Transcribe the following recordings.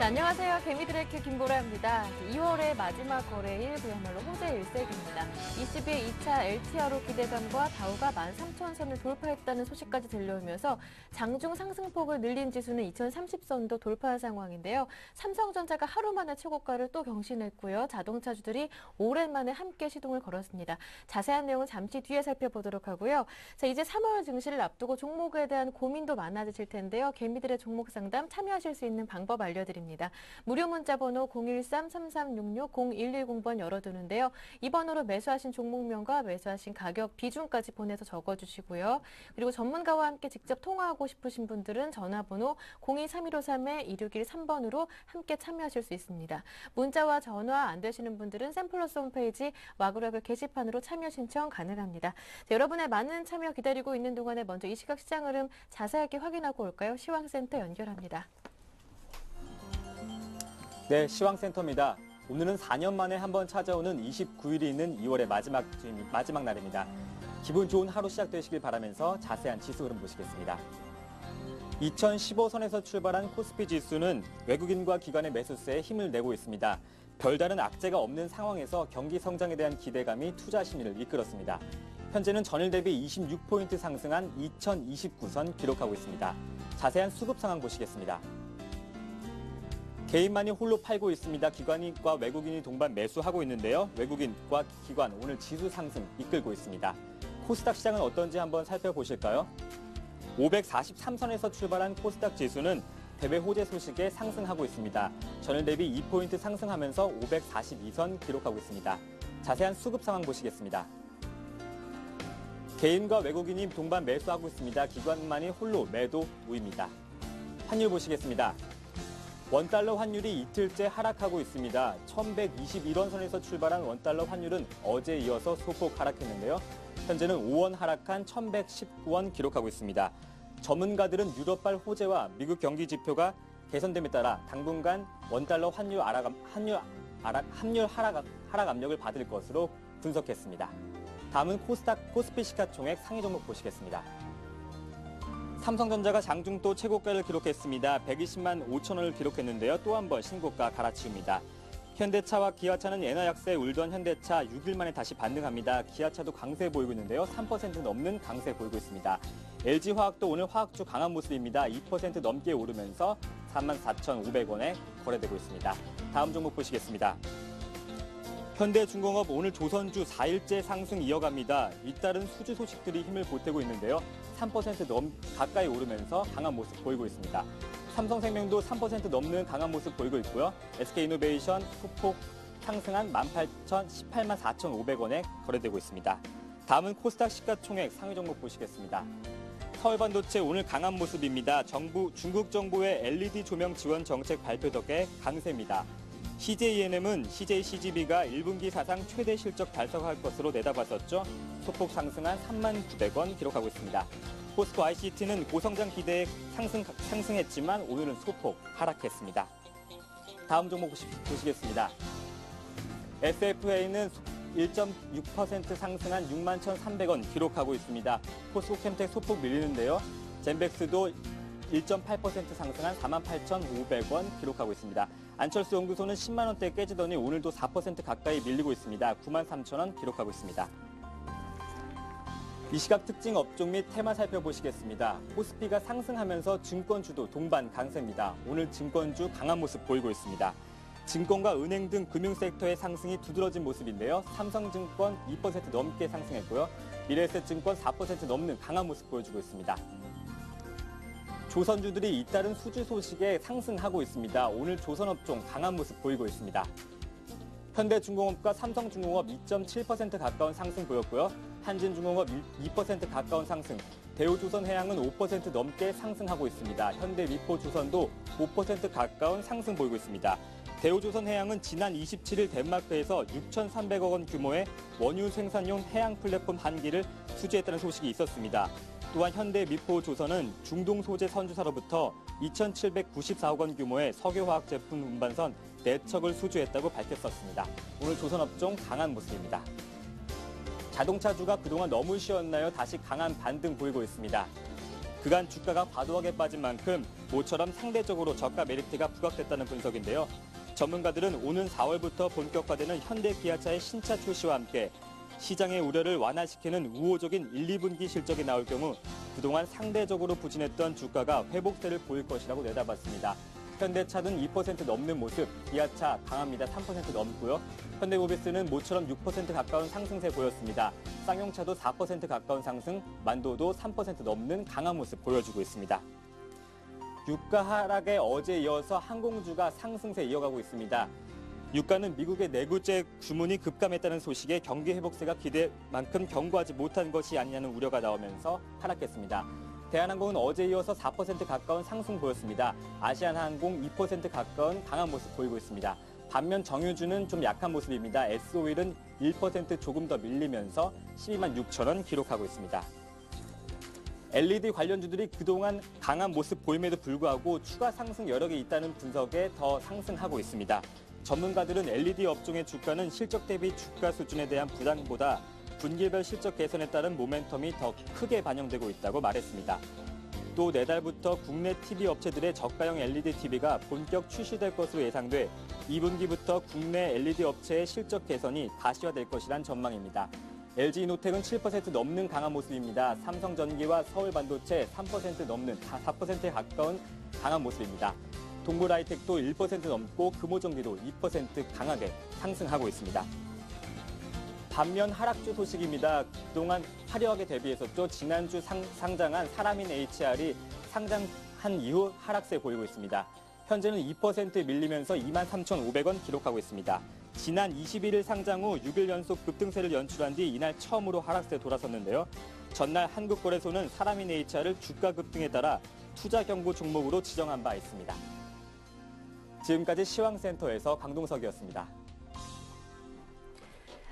안녕하세요. 개미들의 큐 김보라입니다. 2월의 마지막 거래일, 그야말로 호재 일색입니다. 22일 2차 LTRO 기대감과 다우가 13,000선을 돌파했다는 소식까지 들려오면서 장중 상승폭을 늘린 지수는 2030선도 돌파한 상황인데요. 삼성전자가 하루 만에 최고가를 또 경신했고요. 자동차주들이 오랜만에 함께 시동을 걸었습니다. 자세한 내용은 잠시 뒤에 살펴보도록 하고요. 자, 이제 3월 증시를 앞두고 종목에 대한 고민도 많아지실 텐데요. 개미들의 종목 상담 참여하실 수 있는 방법 알려드립니다. 무료 문자 번호 013-3366-0110번 열어두는데요. 이 번호로 매수하신 종목명과 매수하신 가격 비중까지 보내서 적어주시고요. 그리고 전문가와 함께 직접 통화하고 싶으신 분들은 전화번호 023153-2613번으로 함께 참여하실 수 있습니다. 문자와 전화 안 되시는 분들은 샘플러스 홈페이지 와그락을 게시판으로 참여 신청 가능합니다. 자, 여러분의 많은 참여 기다리고 있는 동안에 먼저 이 시각 시장 흐름 자세하게 확인하고 올까요? 시황센터 연결합니다. 네, 시황센터입니다. 오늘은 4년 만에 한번 찾아오는 29일이 있는 2월의 마지막 날입니다. 기분 좋은 하루 시작되시길 바라면서 자세한 지수 흐름 보시겠습니다. 2015선에서 출발한 코스피 지수는 외국인과 기관의 매수세에 힘을 내고 있습니다. 별다른 악재가 없는 상황에서 경기 성장에 대한 기대감이 투자 심리를 이끌었습니다. 현재는 전일 대비 26포인트 상승한 2029선 기록하고 있습니다. 자세한 수급 상황 보시겠습니다. 개인만이 홀로 팔고 있습니다. 기관과 외국인이 동반 매수하고 있는데요. 외국인과 기관 오늘 지수 상승 이끌고 있습니다. 코스닥 시장은 어떤지 한번 살펴보실까요? 543선에서 출발한 코스닥 지수는 대외 호재 소식에 상승하고 있습니다. 전일 대비 2포인트 상승하면서 542선 기록하고 있습니다. 자세한 수급 상황 보시겠습니다. 개인과 외국인이 동반 매수하고 있습니다. 기관만이 홀로 매도 우입니다. 환율 보시겠습니다. 원달러 환율이 이틀째 하락하고 있습니다. 1121원 선에서 출발한 원달러 환율은 어제에 이어서 소폭 하락했는데요. 현재는 5원 하락한 1119원 기록하고 있습니다. 전문가들은 유럽발 호재와 미국 경기 지표가 개선됨에 따라 당분간 원달러 환율 하락 압력을 받을 것으로 분석했습니다. 다음은 코스피 시가총액 상위 종목 보시겠습니다. 삼성전자가 장중 또 최고가를 기록했습니다. 120만 5천원을 기록했는데요. 또 한 번 신고가 갈아치웁니다. 현대차와 기아차는 엔화 약세에 울던 현대차 6일 만에 다시 반등합니다. 기아차도 강세 보이고 있는데요. 3% 넘는 강세 보이고 있습니다. LG화학도 오늘 화학주 강한 모습입니다. 2% 넘게 오르면서 44,500원에 거래되고 있습니다. 다음 종목 보시겠습니다. 현대중공업 오늘 조선주 4일째 상승 이어갑니다. 잇따른 수주 소식들이 힘을 보태고 있는데요. 3% 가까이 오르면서 강한 모습 보이고 있습니다. 삼성생명도 3% 넘는 강한 모습 보이고 있고요. SK이노베이션 소폭 상승한 18만 4,500원에 거래되고 있습니다. 다음은 코스닥 시가총액 상위 종목 보시겠습니다. 서울반도체 오늘 강한 모습입니다. 중국 정부의 LED 조명 지원 정책 발표 덕에 강세입니다. CJENM은 CJCGV가 1분기 사상 최대 실적 달성할 것으로 내다봤었죠. 소폭 상승한 39,900원 기록하고 있습니다. 포스코 ICT는 고성장 기대에 상승했지만 오늘은 소폭 하락했습니다. 다음 종목 보시겠습니다. SFA는 1.6% 상승한 61,300원 기록하고 있습니다. 포스코 캠텍 소폭 밀리는데요. 젠백스도 1.8% 상승한 48,500원 기록하고 있습니다. 안철수 연구소는 10만 원대 깨지더니 오늘도 4% 가까이 밀리고 있습니다. 93,000원 기록하고 있습니다. 이 시각 특징 업종 및 테마 살펴보시겠습니다. 코스피가 상승하면서 증권주도 동반 강세입니다. 오늘 증권주 강한 모습 보이고 있습니다. 증권과 은행 등 금융섹터의 상승이 두드러진 모습인데요. 삼성증권 2% 넘게 상승했고요. 미래에셋증권 4% 넘는 강한 모습 보여주고 있습니다. 조선주들이 잇따른 수주 소식에 상승하고 있습니다. 오늘 조선업종 강한 모습 보이고 있습니다. 현대중공업과 삼성중공업 2.7% 가까운 상승 보였고요. 한진중공업 2% 가까운 상승, 대우조선해양은 5% 넘게 상승하고 있습니다. 현대미포조선도 5% 가까운 상승 보이고 있습니다. 대우조선해양은 지난 27일 덴마크에서 6,300억 원 규모의 원유 생산용 해양 플랫폼 한 기를 수주했다는 소식이 있었습니다. 또한 현대미포조선은 중동 소재 선주사로부터 2,794억 원 규모의 석유화학 제품 운반선 4척을 수주했다고 밝혔었습니다. 오늘 조선업종 강한 모습입니다. 자동차주가 그동안 너무 쉬었나요? 다시 강한 반등 보이고 있습니다. 그간 주가가 과도하게 빠진 만큼 모처럼 상대적으로 저가 메리트가 부각됐다는 분석인데요. 전문가들은 오는 4월부터 본격화되는 현대 기아차의 신차 출시와 함께 시장의 우려를 완화시키는 우호적인 1, 2분기 실적이 나올 경우 그동안 상대적으로 부진했던 주가가 회복세를 보일 것이라고 내다봤습니다. 현대차는 2% 넘는 모습, 기아차 강합니다. 3% 넘고요. 현대모비스는 모처럼 6% 가까운 상승세 보였습니다. 쌍용차도 4% 가까운 상승, 만도도 3% 넘는 강한 모습 보여주고 있습니다. 유가 하락에 어제 이어서 항공주가 상승세 이어가고 있습니다. 유가는 미국의 내구재 주문이 급감했다는 소식에 경기 회복세가 기대만큼 견고하지 못한 것이 아니냐는 우려가 나오면서 하락했습니다. 대한항공은 어제 이어서 4% 가까운 상승 보였습니다. 아시아나항공 2% 가까운 강한 모습 보이고 있습니다. 반면 정유주는 좀 약한 모습입니다. S-오일은 1% 조금 더 밀리면서 12만 6천 원 기록하고 있습니다. LED 관련주들이 그동안 강한 모습 보임에도 불구하고 추가 상승 여력이 있다는 분석에 더 상승하고 있습니다. 전문가들은 LED 업종의 주가는 실적 대비 주가 수준에 대한 부담보다 분기별 실적 개선에 따른 모멘텀이 더 크게 반영되고 있다고 말했습니다. 또 내달부터 국내 TV 업체들의 저가형 LED TV가 본격 출시될 것으로 예상돼 2분기부터 국내 LED 업체의 실적 개선이 가시화될 것이란 전망입니다. LG이노텍은 7% 넘는 강한 모습입니다. 삼성전기와 서울반도체 3% 넘는 4%에 가까운 강한 모습입니다. 동굴하이텍도 1% 넘고 금호전기도 2% 강하게 상승하고 있습니다. 반면 하락주 소식입니다. 그동안 화려하게 대비했었죠. 지난주 상장한 사라민 HR이 상장한 이후 하락세 보이고 있습니다. 현재는 2% 밀리면서 23,500원 기록하고 있습니다. 지난 21일 상장 후 6일 연속 급등세를 연출한 뒤 이날 처음으로 하락세 돌아섰는데요. 전날 한국거래소는 사라민 HR을 주가 급등에 따라 투자 경고 종목으로 지정한 바 있습니다. 지금까지 시황센터에서 강동석이었습니다.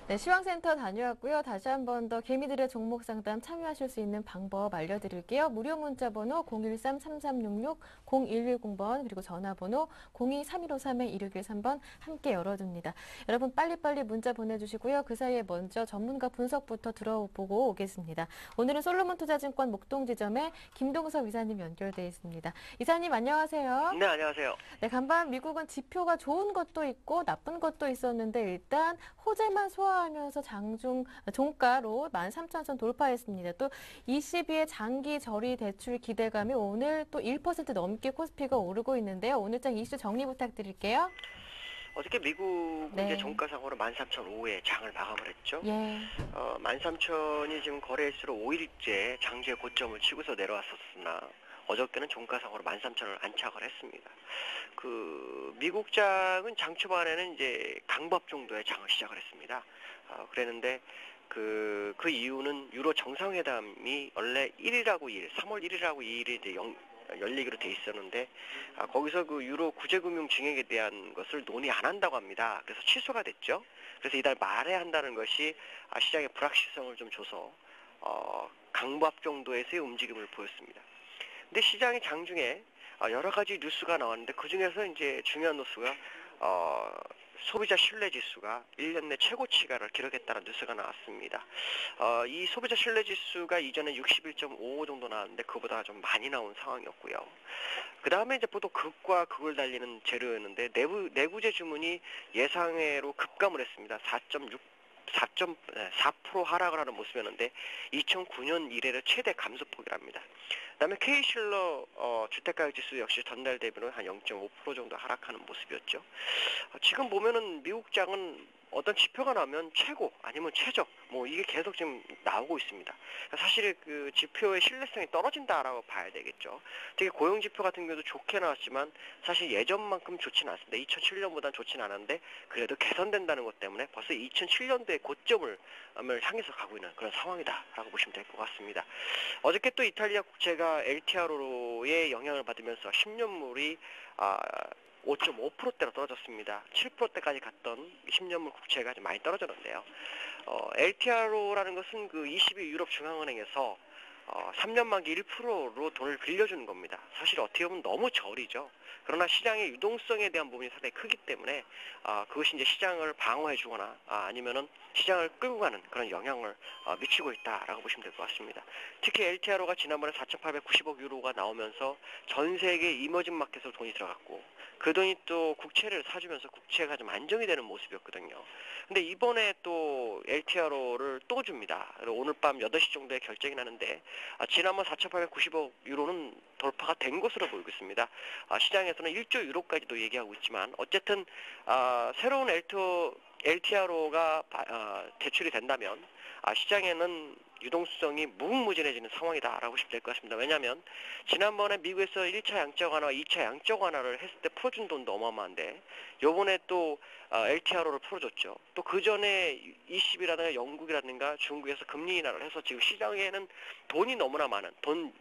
네, 시황센터 다녀왔고요. 다시 한 번 더 개미들의 종목 상담 참여하실 수 있는 방법 알려드릴게요. 무료 문자 번호 013-3366-0110번 그리고 전화번호 02-3153-2613번 함께 열어둡니다. 여러분 빨리빨리 문자 보내주시고요. 그 사이에 먼저 전문가 분석부터 들어보고 오겠습니다. 오늘은 솔로몬투자증권 목동지점의 김동석 이사님 연결돼 있습니다. 이사님 안녕하세요. 네, 안녕하세요. 네, 간밤 미국은 지표가 좋은 것도 있고 나쁜 것도 있었는데 일단 호재만 소화하면서 종가로 13,000선 돌파했습니다. 또 22의 장기 저리 대출 기대감이 오늘 또 1% 넘게 코스피가 오르고 있는데요. 오늘장 이슈 정리 부탁드릴게요. 어저께 미국은 네. 이제 종가상으로 13,005에 장을 마감을 했죠. 예. 13,000이 지금 거래일수로 5일째 장주의 고점을 치고서 내려왔었으나 어저께는 종가상으로 13,000을 안착을 했습니다. 미국장은 장 초반에는 이제 강밥 정도의 장을 시작을 했습니다. 그랬는데 그 이유는 유로 정상회담이 원래 1일하고 2일, 3월 1일하고 2일에 이제 열리기로 돼 있었는데 거기서 그 유로 구제금융 증액에 대한 것을 논의 안 한다고 합니다. 그래서 취소가 됐죠. 그래서 이달 말에 한다는 것이 시장의 불확실성을 좀 줘서 강밥 정도에서의 움직임을 보였습니다. 근데 시장이 장중에 여러 가지 뉴스가 나왔는데 그 중에서 이제 중요한 뉴스가 소비자 신뢰 지수가 1년 내 최고치가를 기록했다는 뉴스가 나왔습니다. 이 소비자 신뢰 지수가 이전에 61.55 정도 나왔는데 그보다 좀 많이 나온 상황이었고요. 그 다음에 이제 보통 극과 극을 달리는 재료였는데 내구재 주문이 예상외로 급감을 했습니다. 4% 하락을 하는 모습이었는데 2009년 이래로 최대 감소폭이랍니다. 그다음에 K실러 주택가격지수 역시 전달 대비로 한 0.5% 정도 하락하는 모습이었죠. 지금 보면은 미국장은 어떤 지표가 나오면 최고 아니면 최저 이게 계속 지금 나오고 있습니다. 사실 그 지표의 신뢰성이 떨어진다라고 봐야 되겠죠. 특히 고용 지표 같은 경우도 좋게 나왔지만 사실 예전만큼 좋지는 않습니다. 2007년보다는 좋지는 않은데 그래도 개선된다는 것 때문에 벌써 2007년도의 고점을 향해서 가고 있는 그런 상황이다라고 보시면 될 것 같습니다. 어저께 또 이탈리아 국채가 LTRO의 영향을 받으면서 10년물이 5.5%대로 떨어졌습니다. 7%대까지 갔던 10년물 국채가 좀 많이 떨어졌는데요. LTRO라는 것은 그 22 유럽 중앙은행에서 3년 만기 1%로 돈을 빌려주는 겁니다. 사실 어떻게 보면 너무 저리죠. 그러나 시장의 유동성에 대한 부분이 상당히 크기 때문에 그것이 이제 시장을 방어해주거나 아니면은 시장을 끌고 가는 그런 영향을 미치고 있다라고 보시면 될 것 같습니다. 특히 LTRO가 지난번에 4,890억 유로가 나오면서 전 세계 이머징 마켓으로 돈이 들어갔고 그 돈이 또 국채를 사주면서 국채가 좀 안정이 되는 모습이었거든요. 근데 이번에 또 LTRO를 또 줍니다. 오늘 밤 8시 정도에 결정이 나는데 지난번 4,890억 유로는 돌파가 된 것으로 보이고 있습니다. 시장에서는 1조 유로까지도 얘기하고 있지만 어쨌든 새로운 LTRO가 대출이 된다면 시장에는 유동성이 무궁무진해지는 상황이다라고 보시면 될 것 같습니다. 왜냐하면 지난번에 미국에서 1차 양적 완화와 2차 양적 완화를 했을 때 풀어준 돈도 어마어마한데 요번에 또 LTRO를 풀어줬죠. 또 그 전에 ECB라든가 영국이라든가 중국에서 금리 인하를 해서 지금 시장에는 돈이 너무나 많은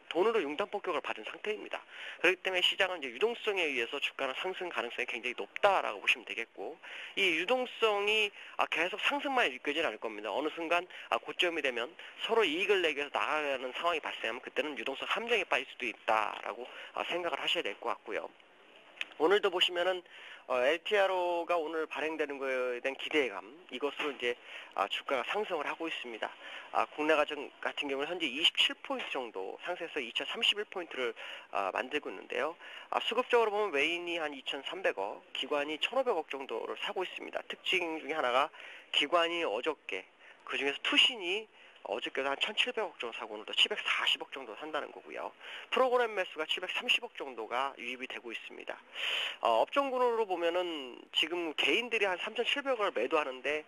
돈으로 융단 폭격을 받은 상태입니다. 그렇기 때문에 시장은 이제 유동성에 의해서 주가는 상승 가능성이 굉장히 높다라고 보시면 되겠고 이 유동성이 계속 상승만 이끌지는 않을 겁니다. 어느 순간 고점이 되면 서로 이익을 내기 위해서 나가는 상황이 발생하면 그때는 유동성 함정에 빠질 수도 있다라고 생각을 하셔야 될 것 같고요. 오늘도 보시면은 LTRO가 오늘 발행되는 거에 대한 기대감 이것으로 이제 주가가 상승을 하고 있습니다. 국내 가정 같은 경우는 현재 27포인트 정도 상승해서 2031포인트를 만들고 있는데요. 수급적으로 보면 외인이 한 2,300억, 기관이 1,500억 정도를 사고 있습니다. 특징 중에 하나가 기관이 어저께 그 중에서 투신이 어저께도 한 1,700억 정도 사고 오늘도 740억 정도 산다는 거고요. 프로그램 매수가 730억 정도가 유입이 되고 있습니다. 업종군으로 보면은 지금 개인들이 한 3,700억을 매도하는데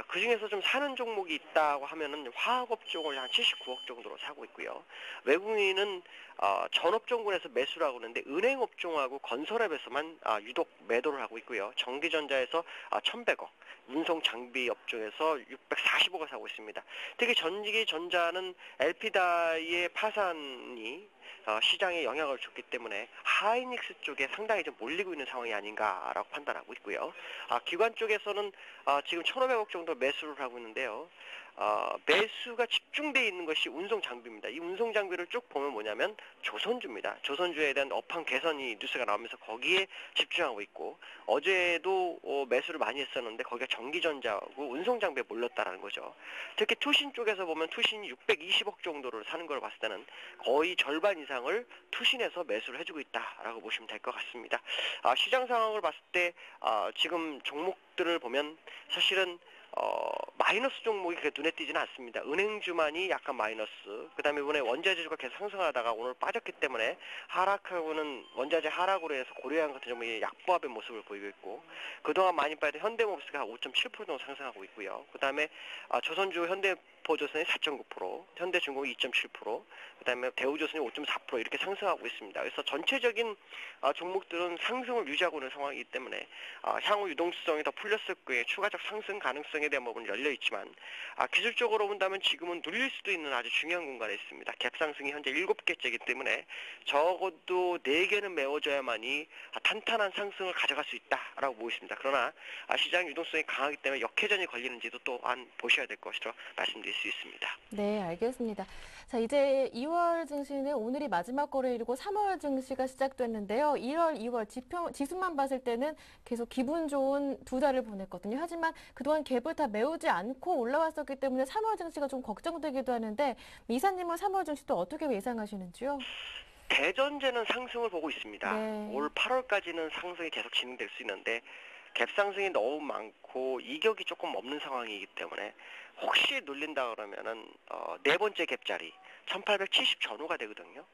그 중에서 좀 사는 종목이 있다고 하면은 화학업종을 한 79억 정도로 사고 있고요. 외국인은 전업종군에서 매수를 하고 있는데 은행업종하고 건설업에서만 유독 매도를 하고 있고요. 전기전자에서 1,100억, 운송장비 업종에서 640억을 사고 있습니다. 특히 전기전자는 LP다이의 파산이 시장에 영향을 줬기 때문에 하이닉스 쪽에 상당히 좀 몰리고 있는 상황이 아닌가라고 판단하고 있고요. 기관 쪽에서는 지금 1,500억 정도 매수를 하고 있는데요. 매수가 집중되어 있는 것이 운송장비입니다. 이 운송장비를 쭉 보면 뭐냐면 조선주입니다. 조선주에 대한 업황 개선이 뉴스가 나오면서 거기에 집중하고 있고 어제도 매수를 많이 했었는데 거기가 전기전자하고 운송장비에 몰렸다라는 거죠. 특히 투신 쪽에서 보면 투신이 620억 정도를 사는 걸 봤을 때는 거의 절반 이상을 투신에서 매수를 해주고 있다라고 보시면 될 것 같습니다. 시장 상황을 봤을 때 지금 종목들을 보면 사실은 마이너스 종목이 그렇게 눈에 띄지는 않습니다. 은행주만이 약간 마이너스, 그 다음에 이번에 원자재주가 계속 상승하다가 오늘 빠졌기 때문에 하락하고는 원자재 하락으로 해서 고려양 같은 종목이 약보합의 모습을 보이고 있고 그동안 많이 빠졌던 현대모비스가 5.7% 정도 상승하고 있고요. 그 다음에 조선주 현대포조선이 4.9%, 현대중공이 2.7%, 그 다음에 대우조선이 5.4% 이렇게 상승하고 있습니다. 그래서 전체적인 종목들은 상승을 유지하고 있는 상황이기 때문에 향후 유동성이 더 풀렸을 거에 추가적 상승 가능성에 대한 부분은 열려 있지만 기술적으로 본다면 지금은 눌릴 수도 있는 아주 중요한 공간에 있습니다. 갭 상승이 현재 7개째이기 때문에 적어도 4개는 메워줘야만이 탄탄한 상승을 가져갈 수 있다라고 보고 있습니다. 그러나 시장 유동성이 강하기 때문에 역회전이 걸리는지도 또한 보셔야 될 것이라 말씀드릴 수 있습니다. 네, 알겠습니다. 자, 이제 2월 증시는 오늘이 마지막 거래일이고 3월 증시가 시작됐는데요. 1월, 2월 지수만 봤을 때는 계속 기분 좋은 두 달을 보냈거든요. 하지만 그동안 갭을 다 메우지 않고 올라왔었기 때문에 3월 증시가 좀 걱정되기도 하는데 이사님은 3월 증시도 어떻게 예상하시는지요? 대전제는 상승을 보고 있습니다. 네. 올 8월까지는 상승이 계속 진행될 수 있는데 갭 상승이 너무 많고 이격이 조금 없는 상황이기 때문에 혹시 눌린다 그러면은 네 번째 갭자리 1870 전후가 되거든요.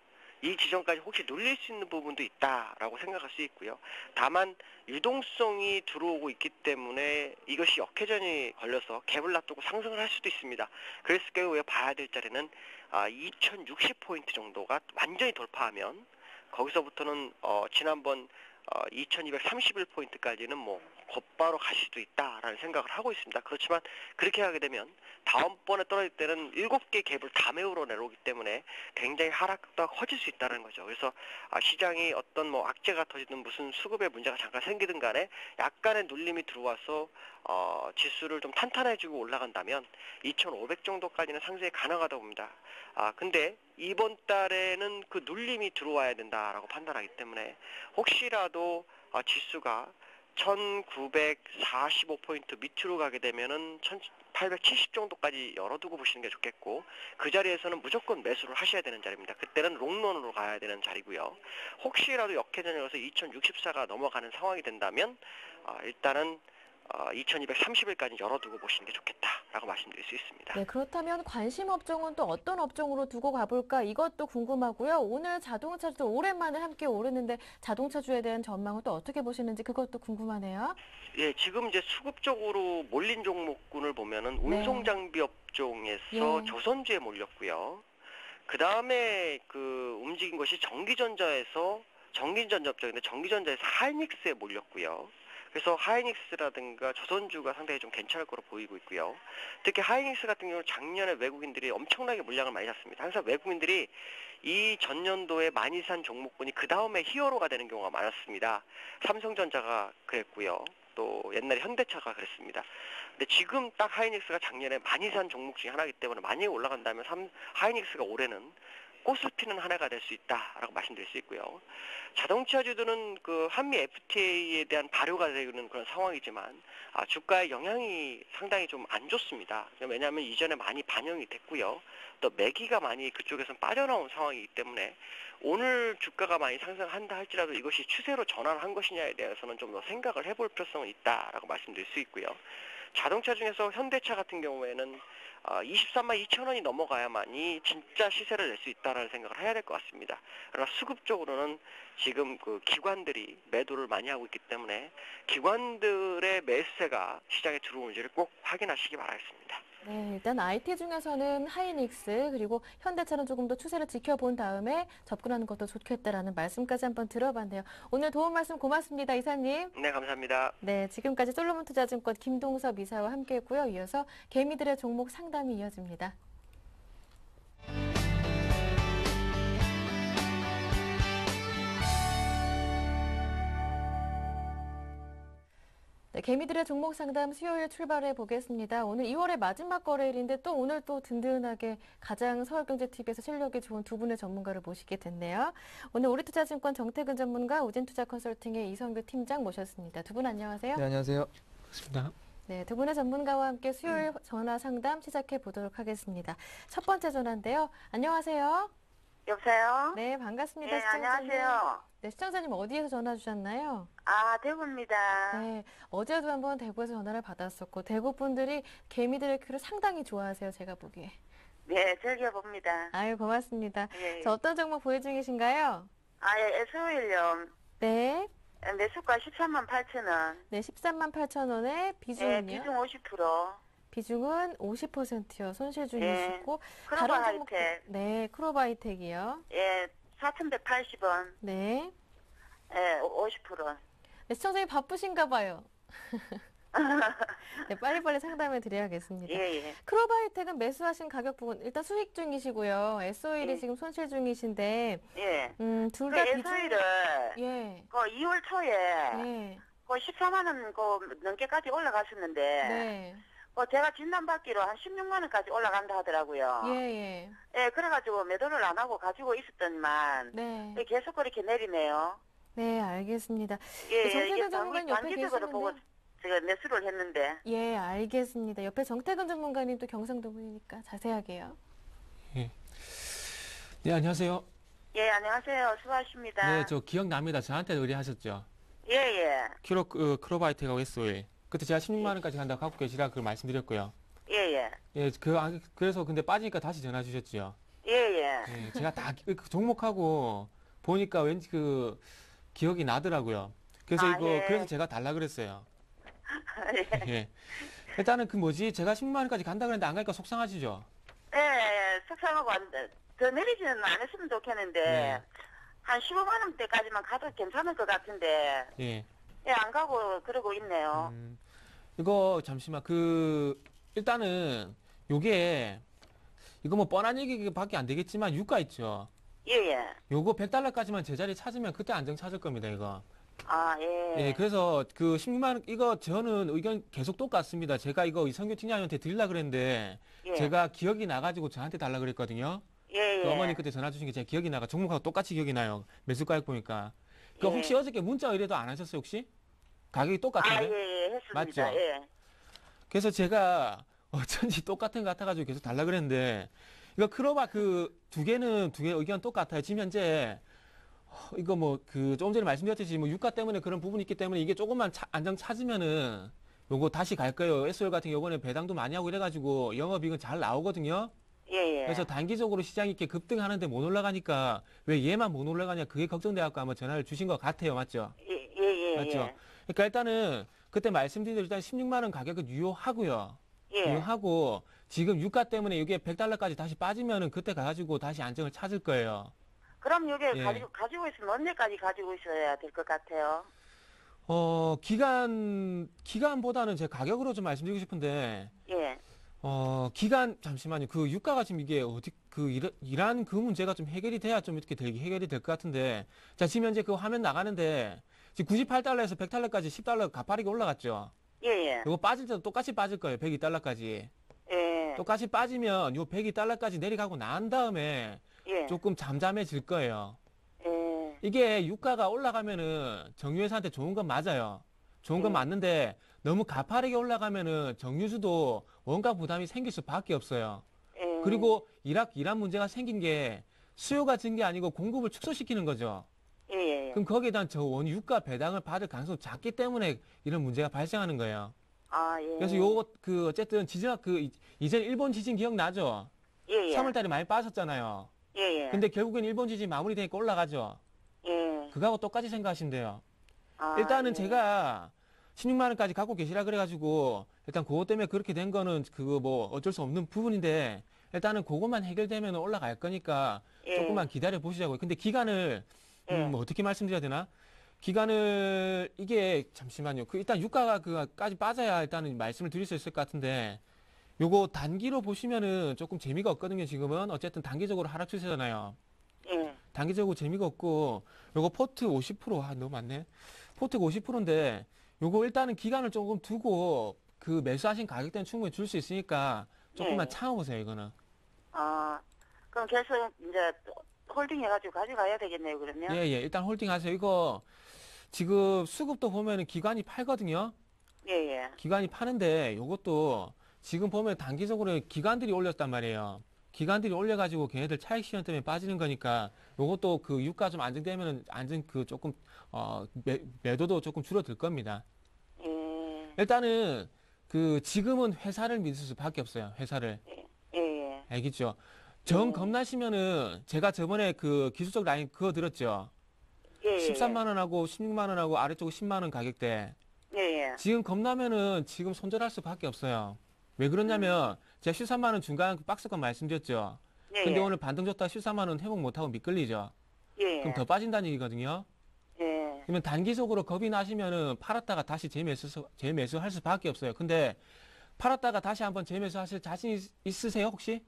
이 지점까지 혹시 눌릴 수 있는 부분도 있다라고 생각할 수 있고요. 다만 유동성이 들어오고 있기 때문에 이것이 역회전이 걸려서 갭을 놔두고 상승을 할 수도 있습니다. 그랬을 경우에 봐야 될 자리는 2060포인트 정도가 완전히 돌파하면 거기서부터는 지난번 2231포인트까지는 뭐 곧바로 갈 수도 있다라는 생각을 하고 있습니다. 그렇지만 그렇게 하게 되면 다음번에 떨어질 때는 7개 갭을 다 메우러 내려오기 때문에 굉장히 하락도가 커질 수 있다는 거죠. 그래서 시장이 어떤 뭐 악재가 터지든 무슨 수급의 문제가 잠깐 생기든 간에 약간의 눌림이 들어와서 지수를 좀 탄탄해지고 올라간다면 2,500 정도까지는 상승이 가능하다고 봅니다. 근데 이번 달에는 그 눌림이 들어와야 된다라고 판단하기 때문에 혹시라도 지수가 1945포인트 밑으로 가게 되면은 1870 정도까지 열어두고 보시는 게 좋겠고, 그 자리에서는 무조건 매수를 하셔야 되는 자리입니다. 그때는 롱런으로 가야 되는 자리고요. 혹시라도 역회전해서 2064가 넘어가는 상황이 된다면 일단은 2230일까지 열어두고 보시는 게 좋겠다라고 말씀드릴 수 있습니다. 네, 그렇다면 관심 업종은 또 어떤 업종으로 두고 가볼까? 이것도 궁금하고요. 오늘 자동차도 오랜만에 함께 오르는데 자동차주에 대한 전망은 또 어떻게 보시는지 그것도 궁금하네요. 예, 지금 이제 수급적으로 몰린 종목군을 보면은 운송장비 업종에서 예. 조선주에 몰렸고요. 그 다음에 그 움직인 것이 전기전자 업종인데 전기전자에서 하이닉스에 몰렸고요. 그래서 하이닉스라든가 조선주가 상당히 좀 괜찮을 거로 보이고 있고요. 특히 하이닉스 같은 경우는 작년에 외국인들이 엄청나게 물량을 많이 샀습니다. 항상 외국인들이 이 전년도에 많이 산 종목군이 그 다음에 히어로가 되는 경우가 많았습니다. 삼성전자가 그랬고요. 또 옛날에 현대차가 그랬습니다. 근데 지금 딱 하이닉스가 작년에 많이 산 종목 중에 하나이기 때문에 많이 올라간다면 하이닉스가 올해는 꽃을 피는 한 해가 될 수 있다라고 말씀드릴 수 있고요. 자동차주들은 그 한미 FTA에 대한 발효가 되는 그런 상황이지만 주가의 영향이 상당히 좀 안 좋습니다. 왜냐하면 이전에 많이 반영이 됐고요. 또 매기가 많이 그쪽에서 빠져나온 상황이기 때문에 오늘 주가가 많이 상승한다 할지라도 이것이 추세로 전환한 것이냐에 대해서는 좀 더 생각을 해볼 필요성은 있다라고 말씀드릴 수 있고요. 자동차 중에서 현대차 같은 경우에는 23만 2천 원이 넘어가야만이 진짜 시세를 낼 수 있다라는 생각을 해야 될 것 같습니다. 그러나 수급적으로는 지금 그 기관들이 매도를 많이 하고 있기 때문에 기관들의 매수세가 시장에 들어오는지를 꼭 확인하시기 바라겠습니다. 네, 일단 IT 중에서는 하이닉스 그리고 현대차는 조금 더 추세를 지켜본 다음에 접근하는 것도 좋겠다라는 말씀까지 한번 들어봤네요. 오늘 도움 말씀 고맙습니다, 이사님. 네, 감사합니다. 네, 지금까지 솔로몬투자증권 김동섭 이사와 함께했고요. 이어서 개미들의 종목 상담이 이어집니다. 네, 개미들의 종목 상담 수요일 출발해 보겠습니다. 오늘 2월의 마지막 거래일인데 또 오늘 또 든든하게 가장 서울경제TV에서 실력이 좋은 두 분의 전문가를 모시게 됐네요. 오늘 우리투자증권 정태근 전문가, 우진투자컨설팅의 이성규 팀장 모셨습니다. 두 분 안녕하세요. 네, 안녕하세요. 반갑습니다. 네, 두 분의 전문가와 함께 수요일 전화 상담 시작해 보도록 하겠습니다. 첫 번째 전화인데요. 안녕하세요. 여보세요? 네, 반갑습니다. 네, 시청자님. 안녕하세요. 네, 시청자님 어디에서 전화 주셨나요? 대구입니다. 네, 어제도 한번 대구에서 전화를 받았었고 대구 분들이 개미들의 큐를 상당히 좋아하세요. 제가 보기에. 네, 즐겨봅니다. 아유, 고맙습니다. 예. 자, 어떤 종목 보유 중이신가요? 예, 수요일요. 네, 매수가 13만 8천 원. 네, 13만 8천 원에 예, 비중은요? 비중 50%. 비중은 50%요. 손실 중이시고 다른 크로바 종목 하이텍. 네, 크로바이텍이요. 예, 4,180원. 네. 예, 50%. 네, 시청자님 바쁘신가 봐요. 네, 빨리빨리 상담해 드려야겠습니다. 예, 예. 크로바이텍은 매수하신 가격 부분 일단 수익 중이시고요. SO일이 예. 지금 손실 중이신데 예. 둘 그 다 비중 SO일을 예. 그 2월 초에 네. 그 14만 원 그 넘게까지 올라갔었는데 네. 제가 진단받기로 한 16만 원까지 올라간다 하더라고요. 예, 예. 예, 그래가지고 매도를 안 하고 가지고 있었더니만 네. 계속 그렇게 내리네요. 네, 알겠습니다. 예, 정태근 이게 전문가님 옆에 단기적으로 보고 계시는데 제가 매수를 했는데. 예, 알겠습니다. 옆에 정태근 전문가님 또 경상도 분이니까 자세하게요. 네, 안녕하세요. 예, 안녕하세요. 수고하십니다. 네, 저 기억납니다. 저한테 의뢰하셨죠. 예, 예. 크로바이텍하고 SO일. 그때 제가 16만 원까지 간다고 갖고 계시라 그걸 말씀드렸고요. 예, 예. 예, 그래서 근데 빠지니까 다시 전화 주셨죠. 예, 예. 예, 제가 다 그 종목하고 보니까 왠지 그 기억이 나더라고요. 그래서 예. 그래서 제가 달라 그랬어요. 예. 예. 일단은 제가 16만 원까지 간다 그랬는데 안 가니까 속상하시죠? 예, 속상하고 더 내리지는 않았으면 좋겠는데 네. 한 15만 원대까지만 가도 괜찮을 것 같은데 예. 예, 안 가고 그러고 있네요. 이거 잠시만 일단은 요게 이거 뭐 뻔한 얘기밖에 안 되겠지만 유가 있죠. 예, 예. 요거 100달러까지만 제자리 찾으면 그때 안정 찾을 겁니다, 이거. 아, 예. 예, 그래서 그 16만 원, 이거 저는 의견 계속 똑같습니다. 제가 이거 이성규 팀장님한테 드리려고 그랬는데, 예. 제가 기억이 나가지고 저한테 달라 그랬거든요. 예, 그 예. 어머니 그때 전화 주신 게 제가 기억이 나가, 종목하고 똑같이 기억이 나요. 매수가액 보니까. 그 예. 혹시 어저께 문자 의뢰도 안 하셨어요, 혹시? 가격이 아, 똑같은데? 예, 예, 했습니다. 맞죠? 예. 그래서 제가 어쩐지 똑같은 것 같아가지고 계속 달라 그랬는데, 이거 크로바 두 개 의견 똑같아요. 지금 현재, 이거 뭐, 조금 전에 말씀드렸듯이 뭐 유가 때문에 그런 부분이 있기 때문에 이게 조금만 안정 찾으면은 요거 다시 갈 거예요. SOL 같은 경우는 배당도 많이 하고 이래가지고 영업이익은 잘 나오거든요. 예, 예. 그래서 단기적으로 시장이 이렇게 급등하는데 못 올라가니까 왜 얘만 못 올라가냐 그게 걱정돼갖고 아마 전화를 주신 것 같아요. 맞죠? 예, 예, 예. 맞죠? 예. 그러니까 일단은 그때 말씀드린 대로 일단 16만 원 가격은 유효하고요. 예. 유효하고 지금 유가 때문에 이게 100달러까지 다시 빠지면은 그때 가가지고 다시 안정을 찾을 거예요. 그럼 이게 예. 가지고 있으면 언제까지 가지고 있어야 될 것 같아요? 기간보다는 제 가격으로 좀 말씀드리고 싶은데, 예. 잠시만요. 그 유가가 지금 이게 이란 그 문제가 좀 해결이 돼야 좀 이렇게 해결이 될 것 같은데, 자, 지금 현재 그 화면 나가는데, 지금 98달러에서 100달러까지 10달러 가파르게 올라갔죠. 예, 예. 이거 빠질 때도 똑같이 빠질 거예요. 102달러까지. 예. 똑같이 빠지면 요 102달러까지 내려가고 난 다음에 예. 조금 잠잠해질 거예요. 예. 이게 유가가 올라가면은 정유회사한테 좋은 건 맞아요. 좋은 건 맞는데 너무 가파르게 올라가면은 정유주도 원가 부담이 생길 수밖에 없어요. 예. 그리고 이란 문제가 생긴 게 수요가 진 게 아니고 공급을 축소시키는 거죠. 예, 예. 그럼 거기에 대한 유가 배당을 받을 가능성이 작기 때문에 이런 문제가 발생하는 거예요. 아, 예. 그래서 어쨌든 이전 일본 지진 기억나죠? 예, 예. 3월달에 많이 빠졌잖아요. 예, 예. 근데 결국엔 일본 지진 마무리되니까 올라가죠. 예. 그거하고 똑같이 생각하시면 돼요. 아, 일단은 예. 제가 16만 원까지 갖고 계시라 그래가지고 일단 그것 때문에 그렇게 된 거는 그거 뭐 어쩔 수 없는 부분인데 일단은 그것만 해결되면 올라갈 거니까 예. 조금만 기다려 보시자고요. 근데 기간을 예. 뭐 어떻게 말씀드려야 되나? 기간을 이게 잠시만요. 일단 유가가 그까지 빠져야 일단은 말씀을 드릴 수 있을 것 같은데 요거 단기로 보시면은 조금 재미가 없거든요. 지금은 어쨌든 단기적으로 하락 추세잖아요. 예. 단기적으로 재미가 없고 요거 포트 50% 너무 많네. 포트가 50%인데 요거 일단은 기간을 조금 두고 그 매수하신 가격대는 충분히 줄 수 있으니까 조금만 예. 참아보세요. 이거는. 아, 그럼 계속 이제 홀딩 해가지고 가져가야 되겠네요, 그러면? 예, 일단 홀딩 하세요. 이거 지금 수급도 보면은 기관이 팔거든요. 예, 예. 기관이 파는데 요것도 지금 보면 단기적으로 기관들이 올렸단 말이에요. 기관들이 올려가지고 걔네들 차익 실현 때문에 빠지는 거니까 요것도 그 유가 좀 안정되면은 조금 매도도 조금 줄어들 겁니다. 예. 일단은 지금은 회사를 믿을 수밖에 없어요. 회사를. 예, 예. 알겠죠? 정 겁나시면은 제가 저번에 그 기술적 라인 그거 들었죠? 예, 예. 13만 원하고 16만 원하고 아래쪽 10만 원 가격대. 예, 예. 지금 겁나면은 지금 손절할 수밖에 없어요. 왜 그러냐면 제가 13만 원 중간 박스권 말씀드렸죠. 예, 근데 예. 오늘 반등 줬다 13만 원 회복 못하고 미끌리죠. 예, 그럼 더 빠진다는 얘기거든요. 예. 그러면 단기적으로 겁이 나시면은 팔았다가 다시 재매수할 수밖에 없어요. 근데 팔았다가 다시 한번 재매수하실 자신 있으세요 혹시?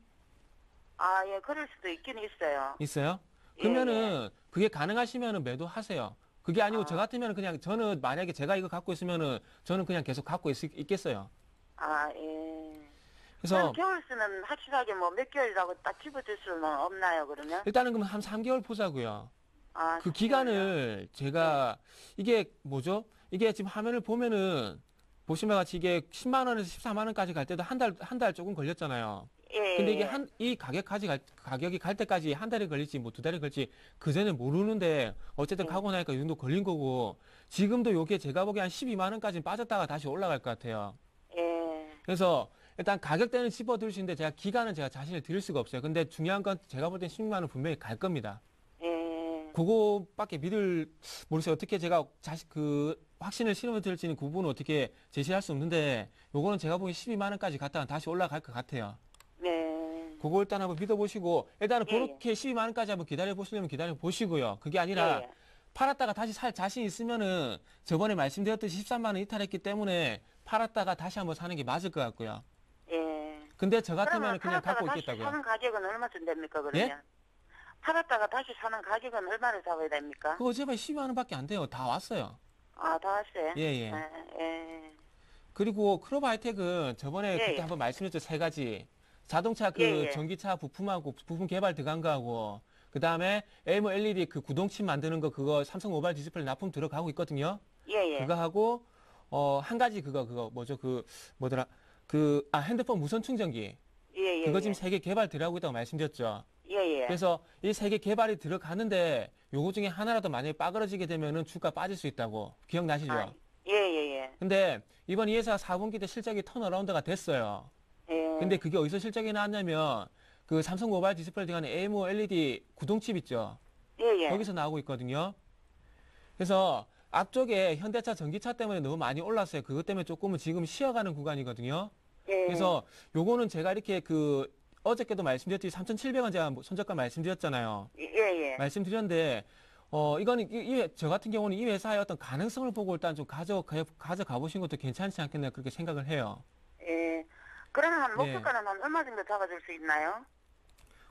아, 예, 그럴 수도 있긴 있어요. 있어요? 예, 그러면은 그게 가능하시면은 매도하세요. 그게 아니고 아. 저 같으면 그냥 저는 만약에 제가 이거 갖고 있으면은 저는 그냥 계속 갖고 있겠어요. 아, 예. 그래서 그럼 겨울수는 확실하게 뭐 몇 개월이라고 딱 집어줄 수는 없나요, 그러면? 일단은 그럼 한 3개월 보자고요. 아, 그 3개월이요? 기간을 제가 이게 뭐죠? 이게 지금 화면을 보면은 보신 바와 같이 이게 10만 원에서 14만 원까지 갈 때도 한 달 조금 걸렸잖아요. 예. 근데 이게 이 가격이 갈 때까지 한 달이 걸릴지 뭐 두 달이 걸릴지 그전에 모르는데 어쨌든 가고 나니까 이 정도 걸린 거고 지금도 요게 제가 보기엔 한 12만 원까지 빠졌다가 다시 올라갈 것 같아요. 예. 그래서 일단 가격대는 집어들 수 있는데 제가 기간은 제가 자신을 드릴 수가 없어요. 근데 중요한 건 제가 볼 땐 16만 원 분명히 갈 겁니다. 예. 그거밖에 모르겠어요. 어떻게 제가 확신을 실어드릴지는 그 부분은 어떻게 제시할 수 없는데 요거는 제가 보기엔 12만 원까지 갔다가 다시 올라갈 것 같아요. 네. 그거 일단 한번 믿어보시고 일단은 예, 그렇게 12만 원까지 한번 기다려 보시려면 기다려 보시고요. 그게 아니라 예, 예. 팔았다가 다시 살 자신 있으면은 저번에 말씀드렸듯이 13만 원 이탈했기 때문에 팔았다가 다시 한번 사는 게 맞을 것 같고요. 예. 근데 저 같으면 그러면 그냥 팔았다가 갖고 다시 있겠다고요. 사는 가격은 얼마쯤 됩니까, 그러면? 예? 팔았다가 다시 사는 가격은 얼마를 잡아야 됩니까? 그거 제발 12만 원밖에 안 돼요. 다 왔어요. 아, 다 왔어요? 예, 예. 예. 그리고 크로바 하이텍은 저번에 예, 그때 예. 한번 말씀드렸죠. 세 가지. 자동차 그 예, 예. 전기차 부품하고 부품 개발 들어간 거하고 그다음에 엘모 LED 그 구동칩 만드는 거 그거 삼성 모바일 디스플레이 납품 들어가고 있거든요. 예, 예. 그거 하고 한 가지 그거 뭐죠? 그 뭐더라? 핸드폰 무선 충전기. 예, 예. 그거 예. 지금 세 개 개발 들어가고 있다고 말씀드렸죠. 예, 예. 그래서 이 세 개 개발이 들어가는데 요거 중에 하나라도 만약에 빠그러지게 되면은 주가 빠질 수 있다고. 기억나시죠? 아, 예, 예, 예. 근데 이번 이 회사 4분기 때 실적이 턴어라운드가 됐어요. 예. 근데 그게 어디서 실적이 나왔냐면 그 삼성 모바일 디스플레이 들어가는 AMO LED 구동칩 있죠. 예, 예. 거기서 나오고 있거든요. 그래서 앞쪽에 현대차 전기차 때문에 너무 많이 올랐어요. 그것 때문에 조금은 지금 쉬어가는 구간이거든요. 예. 그래서 요거는 제가 이렇게 어저께도 말씀드렸듯이 3,700원 제가 손절가 말씀드렸잖아요. 예, 예. 말씀드렸는데 이거는 저 같은 경우는 이 회사의 어떤 가능성을 보고 일단 좀 가져가 보신 것도 괜찮지 않겠나 그렇게 생각을 해요. 예. 그러면 한 예. 목표가는 한 얼마 정도 잡아줄 수 있나요?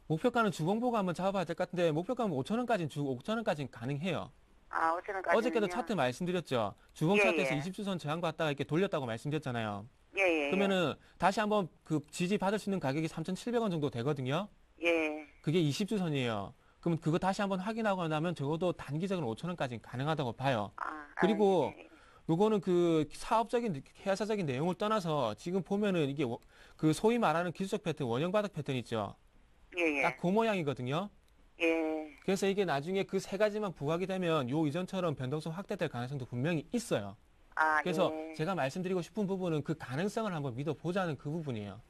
목표가는 주봉보고 한번 잡아봐야 될 것 같은데 목표가는 5,000원까지는 가능해요. 아, 5천원까지. 어저께도 차트 말씀드렸죠. 주봉 예, 차트에서 예. 20주선 저항 받다가 이렇게 돌렸다고 말씀드렸잖아요. 예, 예. 그러면은 다시 한번 그 지지 받을 수 있는 가격이 3,700원 정도 되거든요. 예. 그게 20주선이에요. 그럼 그거 다시 한번 확인하고 나면 적어도 단기적으로 5,000원까지는 가능하다고 봐요. 아, 그리고 예, 예. 요거는 그 사업적인 회사적인 내용을 떠나서 지금 보면은 이게 그 소위 말하는 기술적 패턴 원형 바닥 패턴 있죠. 예, 예. 딱 그 모양이거든요. 예. 그래서 이게 나중에 그 세 가지만 부각이 되면 요 이전처럼 변동성 확대될 가능성도 분명히 있어요. 아, 그래서 예. 제가 말씀드리고 싶은 부분은 그 가능성을 한번 믿어보자는 그 부분이에요.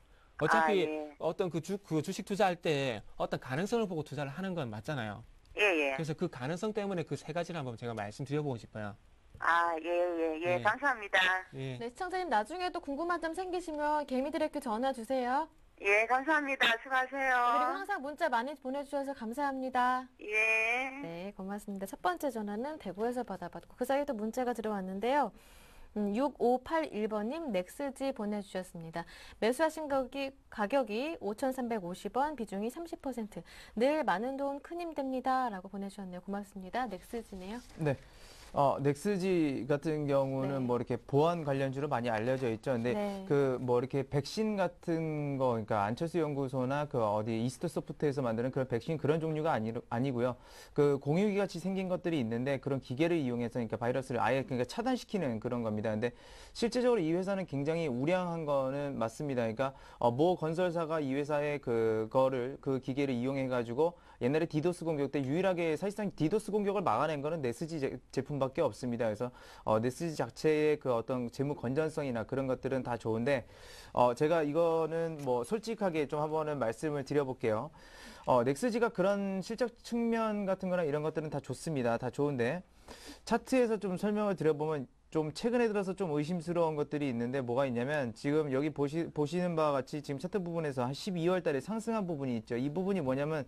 어차피 아, 예. 어떤 그 주식 투자할 때 어떤 가능성을 보고 투자를 하는 건 맞잖아요. 예, 예. 그래서 그 가능성 때문에 그 세 가지를 한번 제가 말씀드려보고 싶어요. 아, 예, 예, 예. 예. 감사합니다. 예. 네, 시청자님 나중에도 궁금한 점 생기시면 개미디렉트 전화 주세요. 예, 감사합니다. 그리고 수고하세요. 항상 문자 많이 보내주셔서 감사합니다. 예. 네, 고맙습니다. 첫 번째 전화는 대구에서 받아봤고 그 사이에도 문자가 들어왔는데요. 6581번님 넥스지 보내주셨습니다. 매수하신 가격이 5,350원, 비중이 30%. 늘 많은 돈 큰 힘 됩니다. 라고 보내주셨네요. 고맙습니다. 넥스지네요. 네. 넥스지 같은 경우는 네. 뭐 이렇게 보안 관련주로 많이 알려져 있죠. 근데 네. 그 뭐 이렇게 백신 같은 거, 그러니까 안철수 연구소나 그 어디 이스트 소프트에서 만드는 그런 백신 그런 종류가 아니고요. 그 공유기 같이 생긴 것들이 있는데 그런 기계를 이용해서 그러니까 바이러스를 아예 그러니까 차단시키는 그런 겁니다. 근데 실제적으로 이 회사는 굉장히 우량한 거는 맞습니다. 그러니까 모 건설사가 이 회사의 그 기계를 이용해 가지고 옛날에 디도스 공격 때 유일하게 사실상 디도스 공격을 막아낸 거는 네스지 제품밖에 없습니다. 그래서 네스지 자체의 그 어떤 재무 건전성이나 그런 것들은 다 좋은데 제가 이거는 뭐 솔직하게 좀 한번은 말씀을 드려볼게요. 넥스지가 그런 실적 측면 같은 거나 이런 것들은 다 좋습니다. 다 좋은데 차트에서 좀 설명을 드려보면 좀 최근에 들어서 좀 의심스러운 것들이 있는데 뭐가 있냐면 지금 여기 보시는 바와 같이 지금 차트 부분에서 한 12월 달에 상승한 부분이 있죠. 이 부분이 뭐냐면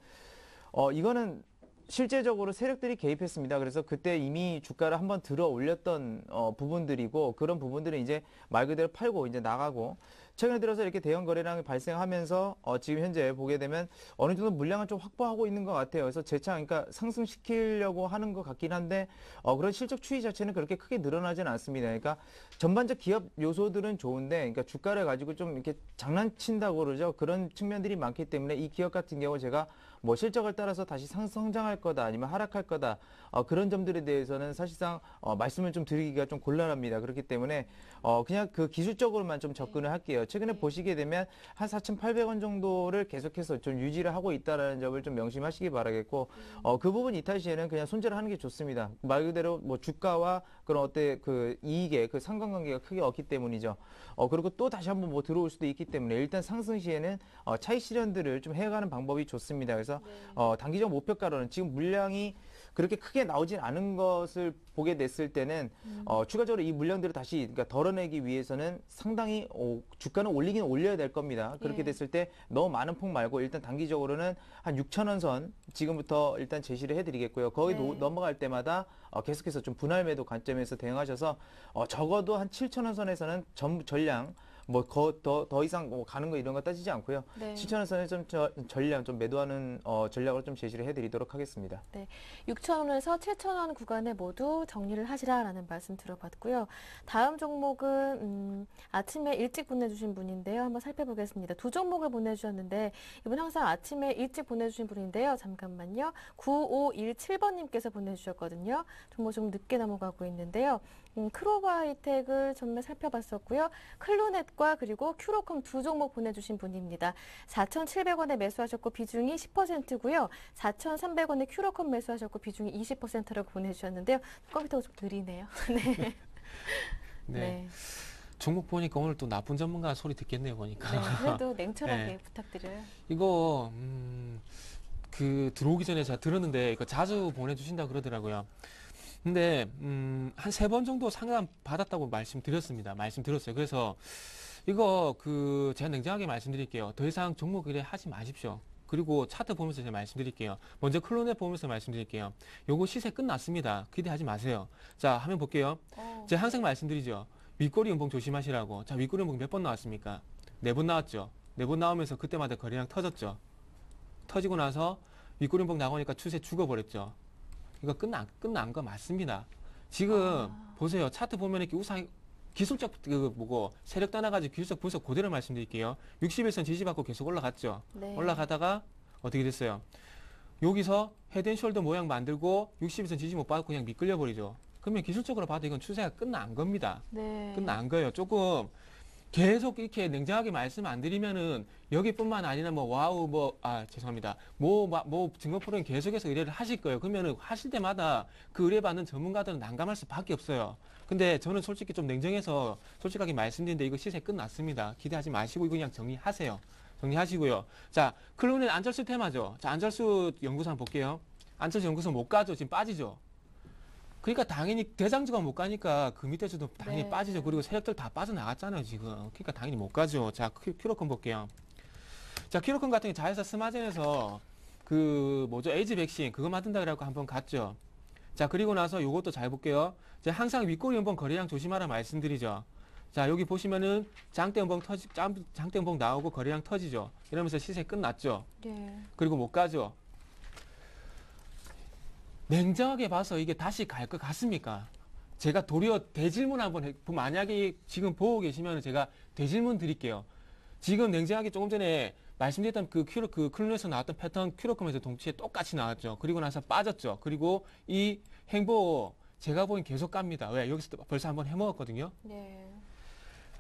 이거는 실제적으로 세력들이 개입했습니다. 그래서 그때 이미 주가를 한번 들어 올렸던 부분들이고 그런 부분들은 이제 말 그대로 팔고 이제 나가고 최근에 들어서 이렇게 대형 거래량이 발생하면서 지금 현재 보게 되면 어느 정도 물량을 좀 확보하고 있는 것 같아요. 그래서 재차 그러니까 상승시키려고 하는 것 같긴 한데 그런 실적 추이 자체는 그렇게 크게 늘어나지는 않습니다. 그러니까 전반적 기업 요소들은 좋은데 그러니까 주가를 가지고 좀 이렇게 장난친다고 그러죠. 그런 측면들이 많기 때문에 이 기업 같은 경우 제가 뭐 실적을 따라서 다시 성장할 거다 아니면 하락할 거다 그런 점들에 대해서는 사실상 말씀을 좀 드리기가 좀 곤란합니다. 그렇기 때문에 그냥 그 기술적으로만 좀 접근을 할게요. 최근에 보시게 되면 한 4,800원 정도를 계속해서 좀 유지를 하고 있다라는 점을 좀 명심하시기 바라겠고 그 부분 이탈 시에는 그냥 손절을 하는 게 좋습니다. 말 그대로 뭐 주가와 그런 어때 그 이익의 그 상관관계가 크게 없기 때문이죠. 그리고 또 다시 한번 뭐 들어올 수도 있기 때문에 일단 상승 시에는 차익 실현들을 좀 해가는 방법이 좋습니다. 그래서 단기적 목표가로는 지금 물량이 그렇게 크게 나오진 않은 것을 보게 됐을 때는 추가적으로 이 물량들을 다시 그러니까 덜어내기 위해서는 상당히 주가는 올리긴 올려야 될 겁니다. 그렇게 예. 됐을 때 너무 많은 폭 말고 일단 단기적으로는 한 6천 원 선 지금부터 일단 제시를 해드리겠고요. 거의 네. 넘어갈 때마다 계속해서 좀 분할 매도 관점에서 대응하셔서 적어도 한 7천 원 선에서는 전량 뭐 더 이상 뭐 가는 거 이런 거 따지지 않고요. 네. 7천 원 선에 좀 전량 좀 매도하는 전략을 좀 제시를 해드리도록 하겠습니다. 6,000원에서 7,000원 구간에 모두 정리를 하시라라는 말씀 들어봤고요. 다음 종목은 아침에 일찍 보내주신 분인데요. 한번 살펴보겠습니다. 두 종목을 보내주셨는데 이분 항상 아침에 일찍 보내주신 분인데요. 잠깐만요. 9517번님께서 보내주셨거든요. 종목 좀 늦게 넘어가고 있는데요. 크로바 하이텍을 전면 살펴봤었고요. 클로넷과 그리고 큐로컴 두 종목 보내주신 분입니다. 4,700원에 매수하셨고 비중이 10%고요. 4,300원에 큐로컴 매수하셨고 비중이 20%라고 보내주셨는데요. 컴퓨터가 좀 느리네요. 네. 네. 종목 보니까 오늘 또 나쁜 전문가 소리 듣겠네요, 보니까. 네, 그래도 냉철하게 네. 부탁드려요. 이거 그 들어오기 전에 제가 들었는데 이거 자주 보내주신다 그러더라고요. 근데 한 3번 정도 상담 받았다고 말씀드렸어요. 그래서 이거 제가 냉정하게 말씀드릴게요. 더 이상 종목 의뢰 하지 마십시오. 그리고 차트 보면서 제가 말씀드릴게요. 먼저 클로넷 보면서 말씀드릴게요. 요거 시세 끝났습니다. 기대하지 마세요. 자, 화면 볼게요. 제가 항상 말씀드리죠. 윗꼬리 연봉 조심하시라고. 자, 윗꼬리 연봉 몇 번 나왔습니까? 4번 나왔죠. 4번 나오면서 그때마다 거래량 터졌죠. 터지고 나서 윗꼬리 연봉 나오니까 추세 죽어버렸죠. 이거 끝난 거 맞습니다. 지금 보세요. 차트 보면 이렇게 기술적 세력 따라가지고 기술적 분석 그대로 말씀드릴게요. 61선 지지받고 계속 올라갔죠. 네. 올라가다가 어떻게 됐어요? 여기서 헤드앤숄더 모양 만들고 61선 지지 못 받고 그냥 미끌려 버리죠. 그러면 기술적으로 봐도 이건 추세가 끝난 겁니다. 네. 끝난 거예요. 조금 계속 이렇게 냉정하게 말씀 안 드리면은 여기뿐만 아니라 죄송합니다. 증거 프로는 계속해서 의뢰를 하실 거예요. 그러면은 하실 때마다 그 의뢰받는 전문가들은 난감할 수밖에 없어요. 근데 저는 솔직히 좀 냉정해서 솔직하게 말씀드리는데 이거 시세 끝났습니다. 기대하지 마시고 이거 그냥 정리하세요. 정리하시고요. 자, 클로넷 안철수 테마죠. 자, 안철수 연구소 한번 볼게요. 안철수 연구소 못 가죠. 지금 빠지죠. 그러니까 당연히 대장주가 못 가니까 그 밑에서도 당연히 네. 빠지죠. 그리고 세력들 다 빠져나갔잖아요, 지금. 그러니까 당연히 못 가죠. 자, 큐로콘 볼게요. 자, 큐로콘 같은 경우 자회사 스마젠에서 에이즈 백신 그거 만든다 그래갖고 한번 갔죠. 자, 그리고 나서 요것도 잘 볼게요. 제가 항상 윗꼬리 연봉 거래량 조심하라 말씀드리죠. 자, 여기 보시면은 장대 연봉 나오고 거래량 터지죠. 이러면서 시세 끝났죠. 예. 그리고 못 가죠. 냉정하게 봐서 이게 다시 갈 것 같습니까? 제가 도리어 대질문 한번 만약에 지금 보고 계시면 제가 대질문 드릴게요. 지금 냉정하게 조금 전에 말씀드렸던 클론에서 나왔던 패턴 큐로컴에서 동시에 똑같이 나왔죠. 그리고 나서 빠졌죠. 그리고 이 행보 제가 보기엔 계속 갑니다. 왜? 여기서 벌써 한번 해먹었거든요. 네.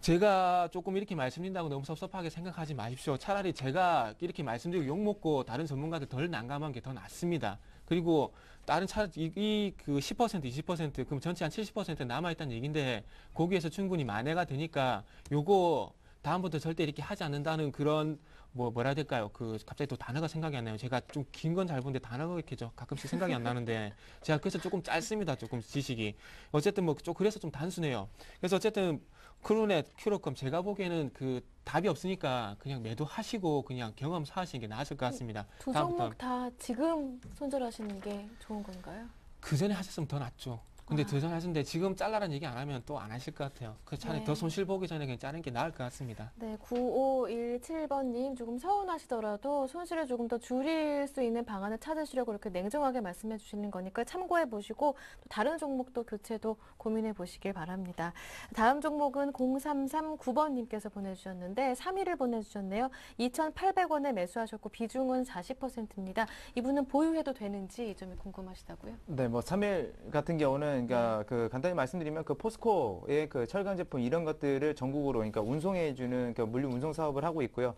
제가 조금 이렇게 말씀드린다고 너무 섭섭하게 생각하지 마십시오. 차라리 제가 이렇게 말씀드리고 욕먹고 다른 전문가들 덜 난감한 게 더 낫습니다. 그리고 다른 그 10%, 20% 그럼 전체 한 70% 남아있다는 얘기인데 거기에서 충분히 만회가 되니까 요거 다음부터 절대 이렇게 하지 않는다는 그런 뭐라 해야 될까요? 갑자기 또 단어가 생각이 안 나요. 제가 좀 긴 건 잘 보는데 단어가 이렇게 가끔씩 생각이 안 나는데 제가 그래서 조금 짧습니다. 조금 지식이. 어쨌든 그래서 좀 단순해요. 그래서 어쨌든 클로넷, 큐로컴 제가 보기에는 답이 없으니까 그냥 매도하시고 그냥 경험 사하시는 게 나았을 것 같습니다. 두 다음부터 종목 다 지금 손절하시는 게 좋은 건가요? 그 전에 하셨으면 더 낫죠. 근데 그 전에 하셨는데 지금 잘라라는 얘기 안 하면 또 안 하실 것 같아요. 그 차라리 네. 더 손실 보기 전에 그냥 자르는 게 나을 것 같습니다. 네, 9517번님 조금 서운하시더라도 손실을 조금 더 줄일 수 있는 방안을 찾으시려고 이렇게 냉정하게 말씀해 주시는 거니까 참고해 보시고 또 다른 종목도 교체도 고민해 보시길 바랍니다. 다음 종목은 0339번님께서 보내주셨는데 3위를 보내주셨네요. 2,800원에 매수하셨고 비중은 40%입니다. 이분은 보유해도 되는지 이 점이 궁금하시다고요? 네, 3일 같은 경우는 그러니까 간단히 말씀드리면 포스코의 철강 제품 이런 것들을 전국으로 그러니까 운송해주는 물류 운송 사업을 하고 있고요.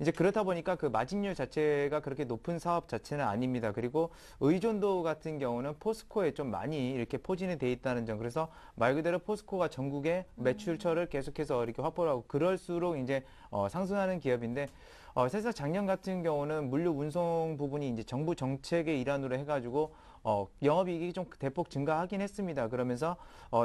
이제 그렇다 보니까 마진율 자체가 그렇게 높은 사업 자체는 아닙니다. 그리고 의존도 같은 경우는 포스코에 좀 많이 이렇게 포진이 돼 있다는 점. 그래서 말 그대로 포스코가 전국에 매출처를 계속해서 이렇게 확보를 하고 그럴수록 이제 상승하는 기업인데 사실 작년 같은 경우는 물류 운송 부분이 이제 정부 정책의 일환으로 해가지고 영업이익이 좀 대폭 증가하긴 했습니다. 그러면서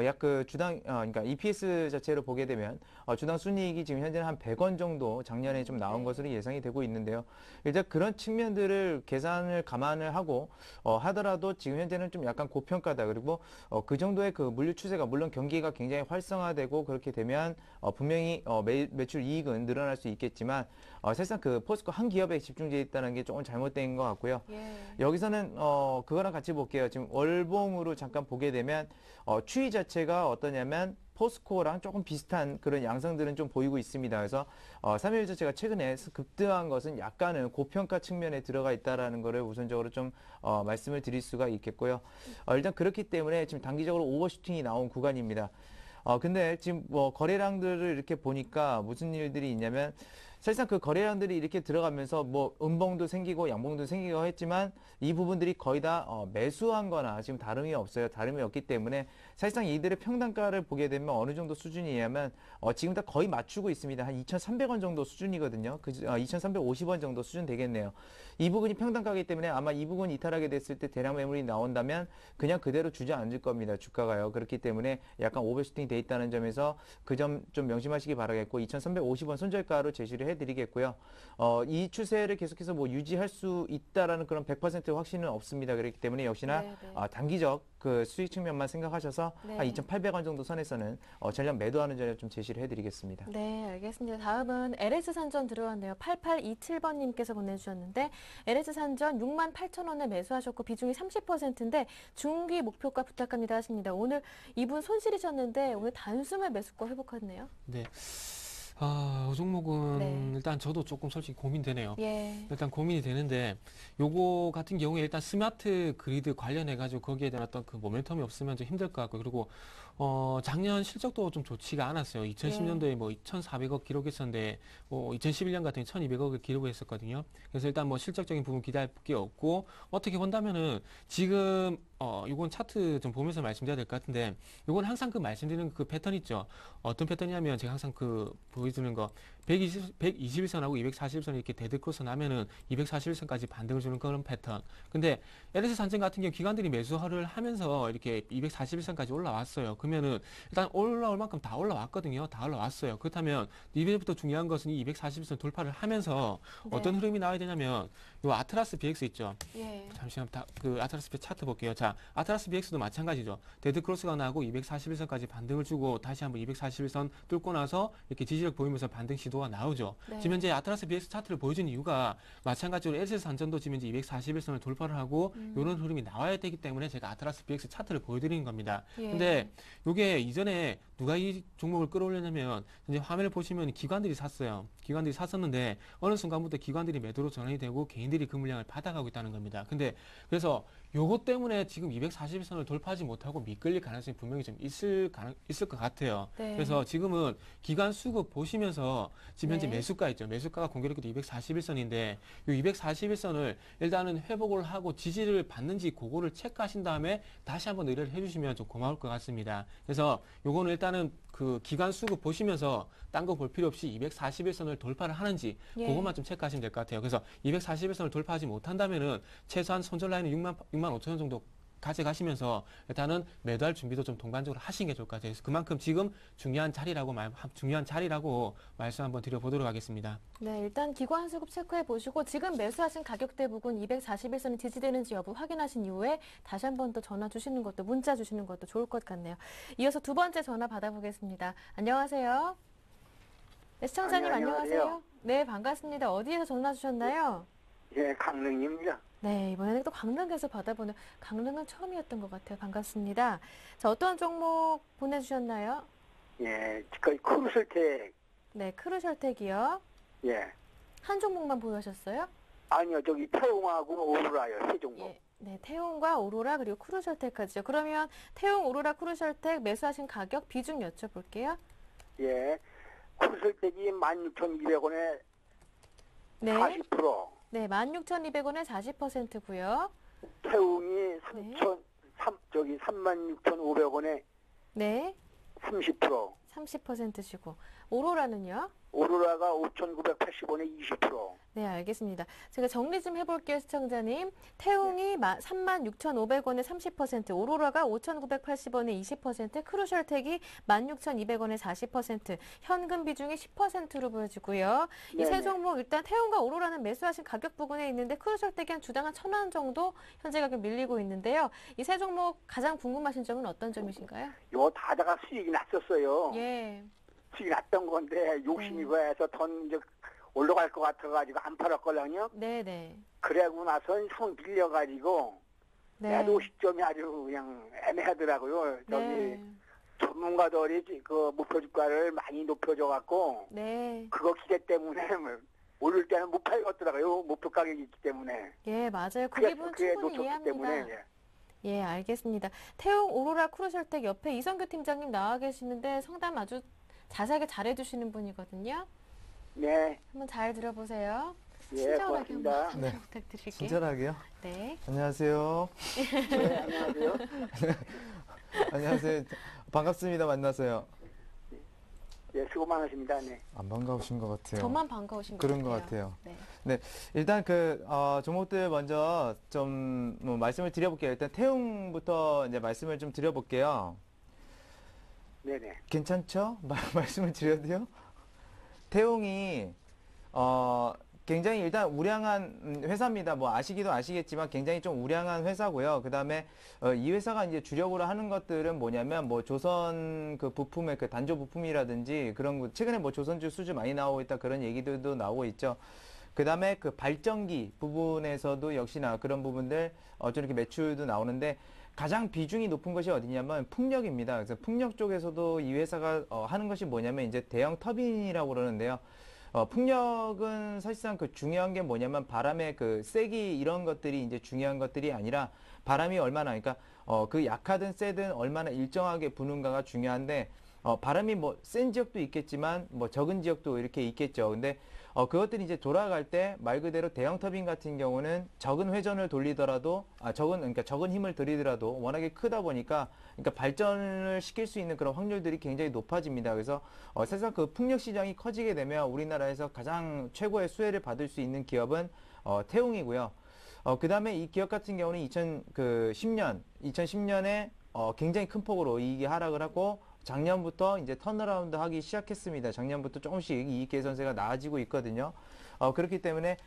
약 그 주당 그러니까 EPS 자체로 보게 되면 주당 순이익이 지금 현재는 한 100원 정도 작년에 좀 나온 네. 것으로 예상이 되고 있는데요. 일단 그런 측면들을 계산을 감안을 하고 하더라도 지금 현재는 좀 약간 고평가다. 그리고 그 정도의 그 물류 추세가 물론 경기가 굉장히 활성화되고 그렇게 되면 분명히 매출 이익은 늘어날 수 있겠지만 사실상 그 포스코 한 기업에 집중돼 있다는 게 조금 잘못된 것 같고요. 예. 여기서는 그거랑 같이 볼게요. 지금 월봉으로 잠깐 보게 되면 추이 자체가 어떠냐면 포스코랑 조금 비슷한 그런 양상들은 좀 보이고 있습니다. 그래서 삼일 자체가 최근에 급등한 것은 약간은 고평가 측면에 들어가 있다라는 거를 우선적으로 좀 말씀을 드릴 수가 있겠고요. 일단 그렇기 때문에 지금 단기적으로 오버슈팅이 나온 구간입니다. 근데 지금 뭐 거래량들을 이렇게 보니까 무슨 일들이 있냐면 사실상 그 거래량들이 이렇게 들어가면서 뭐 음봉도 생기고 양봉도 생기고 했지만 이 부분들이 거의 다 매수한 거나 지금 다름이 없어요. 다름이 없기 때문에 사실상 이들의 평단가를 보게 되면 어느 정도 수준이냐면 지금 다 거의 맞추고 있습니다. 한 2,300원 정도 수준이거든요. 2,350원 정도 수준 되겠네요. 이 부분이 평단가이기 때문에 아마 이 부분 이탈하게 됐을 때 대량 매물이 나온다면 그냥 그대로 주저앉을 겁니다. 주가가요. 그렇기 때문에 약간 오버슈팅 돼 있다는 점에서 그 점 좀 명심하시기 바라겠고 2,350원 손절가로 제시를 해드리겠고요. 이 추세를 계속해서 뭐 유지할 수 있다라는 그런 100% 확신은 없습니다. 그렇기 때문에 역시나 네, 네. 단기적 그 수익 측면만 생각하셔서 네. 한 2,800원 정도 선에서는 전량 매도하는 전략 좀 제시를 해드리겠습니다. 네, 알겠습니다. 다음은 LS산전 들어왔네요. 8827번님께서 보내주셨는데 LS산전 68,000원에 매수하셨고 비중이 30%인데 중기 목표가 부탁합니다 하십니다. 오늘 이분 손실이셨는데 오늘 단숨에 매수가 회복했네요. 네. 이 종목은 네. 일단 저도 조금 솔직히 고민되네요. 예. 일단 고민이 되는데 요거 같은 경우에 일단 스마트 그리드 관련해 가지고 거기에 대한 어떤 그 모멘텀이 없으면 좀 힘들 것 같고 그리고 작년 실적도 좀 좋지가 않았어요. 2010년도에 뭐 2,400억 기록했었는데 2011년 같은 경우 1,200억을 기록했었거든요. 그래서 일단 뭐 실적적인 부분 기대할 게 없고 어떻게 본다면은 지금 요건 차트 좀 보면서 말씀드려야 될 것 같은데 요건 항상 그 말씀드리는 그 패턴 있죠. 어떤 패턴이냐면 제가 항상 그 보여주는 거 121선하고 241선 이렇게 데드크로스 나면은 241선까지 반등을 주는 그런 패턴. 근데 LS 산전 같은 경우 기관들이 매수를 하면서 이렇게 241선까지 올라왔어요. 그러면은 일단 올라올 만큼 다 올라왔거든요. 다 올라왔어요. 그렇다면 이제부터 중요한 것은 이 241선 돌파를 하면서 네. 어떤 흐름이 나와야 되냐면 요 아트라스 BX 있죠. 예. 잠시만 그 아트라스 차트 볼게요. 자, 아트라스 BX도 마찬가지죠. 데드크로스가 나고 241선까지 반등을 주고 다시 한번 241선 뚫고 나서 이렇게 지지력 보이면서 반등 시도가 나오죠. 네. 지금 현재 아트라스 BX 차트를 보여준 이유가 마찬가지로 LS 산전도 지금 이제 241선을 돌파를 하고 이런 흐름이 나와야 되기 때문에 제가 아트라스 BX 차트를 보여드리는 겁니다. 예. 근데 요게 이전에 누가 이 종목을 끌어올렸냐면 이제 화면을 보시면 기관들이 샀어요. 기관들이 샀었는데 어느 순간부터 기관들이 매도로 전환이 되고 개인들이 그 물량을 받아가고 있다는 겁니다. 근데 그래서 요것 때문에 지금 241선을 돌파하지 못하고 미끌릴 가능성이 분명히 좀 있을 것 같아요. 네. 그래서 지금은 기관 수급 보시면서 지금 현재 네. 매수가 있죠. 매수가가 공교롭게도 241선인데 요 241선을 일단은 회복을 하고 지지를 받는지 그거를 체크하신 다음에 다시 한번 의뢰를 해주시면 좀 고마울 것 같습니다. 그래서 요거는 일단은 그 기관 수급 보시면서 딴 거 볼 필요 없이 241선을 돌파를 하는지 예. 그것만 좀 체크하시면 될 것 같아요. 그래서 241선을 돌파하지 못한다면은 최소한 손절 라인은 6만 5천 원 정도 가져가시면서 일단은 매도할 준비도 좀 동반적으로 하시는 게 좋을 것 같아요. 그래서 그만큼 지금 중요한 자리라고 말씀 한번 드려보도록 하겠습니다. 네, 일단 기관 수급 체크해 보시고 지금 매수하신 가격대 부근 241선이 지지되는지 여부 확인하신 이후에 다시 한 번 더 전화 주시는 것도 문자 주시는 것도 좋을 것 같네요. 이어서 두 번째 전화 받아보겠습니다. 안녕하세요. 네, 시청자님 안녕하세요. 네, 반갑습니다. 어디에서 전화 주셨나요? 예, 강릉입니다. 네, 이번에는 또 강릉에서 받아보는 강릉은 처음이었던 것 같아요. 반갑습니다. 자, 어떤 종목 보내주셨나요? 예, 거의 크루슬텍. 네, 크루셜텍이요. 예. 한 종목만 보유하셨어요? 아니요, 저기 태웅하고 오로라요, 세 종목. 예. 네, 태용과 오로라 그리고 크루셜텍까지요. 그러면 태용, 오로라, 크루셜텍 매수하신 가격 비중 여쭤볼게요. 예. 크루슬텍이 16,200원에 네. 40%. 네, 16,200원에 40%고요. 태웅이 네. 36,500원에 네, 30%. 30%시고 오로라는요? 오로라가 5,980원에 20%. 네, 알겠습니다. 제가 정리 좀 해볼게요, 시청자님. 태웅이 36,500원에 30%, 오로라가 5,980원에 20%, 크루셜텍이 16,200원에 40%, 현금 비중이 10%로 보여지고요. 이 세 네네. 종목 일단 태웅과 오로라는 매수하신 가격 부근에 있는데 크루셜텍이 한 주당 한 1,000원 정도 현재 가격 밀리고 있는데요. 이 세 종목 가장 궁금하신 점은 어떤 점이신가요? 요 다다가 수익이 났었어요. 예. 수익이 났던 건데 욕심이 거해서 돈 이제 올라갈 것 같아가지고 안 팔았거든요. 네네. 그래고 나서 손 빌려가지고 네. 매도 시점이 아주 그냥 애매하더라고요. 저기 네. 전문가들이 그 목표 주가를 많이 높여줘갖고 네. 그거 기대 때문에 오를 때는 못 팔겠더라고요. 목표 가격이 있기 때문에. 예, 맞아요. 그 그게 기분 그게 충분히 놓쳤기 이해합니다. 때문에. 예. 예, 알겠습니다. 태웅, 오로라, 크루셜텍 옆에 이성규 팀장님 나와 계시는데 상담 아주 자세하게 잘해주시는 분이거든요. 네, 한번 잘 들어보세요. 예, 친절하게 고맙습니다. 한번 상담 네. 부탁드릴게요. 친절하게요. 네. 안녕하세요. 네, 안녕하세요. 안녕하세요. 반갑습니다. 만나서요. 예, 수고 많으십니다. 네. 안 반가우신 것 같아요. 저만 반가우신 것 그런 같아요. 것 같아요. 네. 일단 종목들 먼저 좀 말씀을 드려볼게요. 일단 태웅부터 이제 말씀을 좀 드려볼게요. 네네. 괜찮죠? 말씀을 드려도요? 태웅이 굉장히 일단 우량한 회사입니다. 뭐 아시기도 아시겠지만 굉장히 좀 우량한 회사고요. 그 다음에 이 회사가 이제 주력으로 하는 것들은 뭐냐면 뭐 조선 그 부품의 그 단조 부품이라든지 그런 거 최근에 뭐 조선주 수주 많이 나오고 있다 그런 얘기들도 나오고 있죠. 그 다음에 그 발전기 부분에서도 역시나 그런 부분들 좀 이렇게 매출도 나오는데 가장 비중이 높은 것이 어디냐면 풍력입니다. 그래서 풍력 쪽에서도 이 회사가 하는 것이 뭐냐면 이제 대형 터빈이라고 그러는데요. 풍력은 사실상 그 중요한 게 뭐냐면 바람의 그 세기 이런 것들이 이제 중요한 것들이 아니라 바람이 얼마나 그러니까 그 약하든 세든 얼마나 일정하게 부는가가 중요한데 바람이 뭐 센 지역도 있겠지만 뭐 적은 지역도 이렇게 있겠죠. 근데 그것들이 이제 돌아갈 때 말 그대로 대형 터빈 같은 경우는 적은 회전을 돌리더라도 그러니까 적은 힘을 들이더라도 워낙에 크다 보니까 그러니까 발전을 시킬 수 있는 그런 확률들이 굉장히 높아집니다. 그래서 사실상 그 풍력 시장이 커지게 되면 우리나라에서 가장 최고의 수혜를 받을 수 있는 기업은 태웅이고요. 그 다음에 이 기업 같은 경우는 2010년에 굉장히 큰 폭으로 이익이 하락을 하고 작년부터 이제 턴어라운드 하기 시작했습니다. 작년부터 조금씩 이익 개선세가 나아지고 있거든요. 그렇기 때문에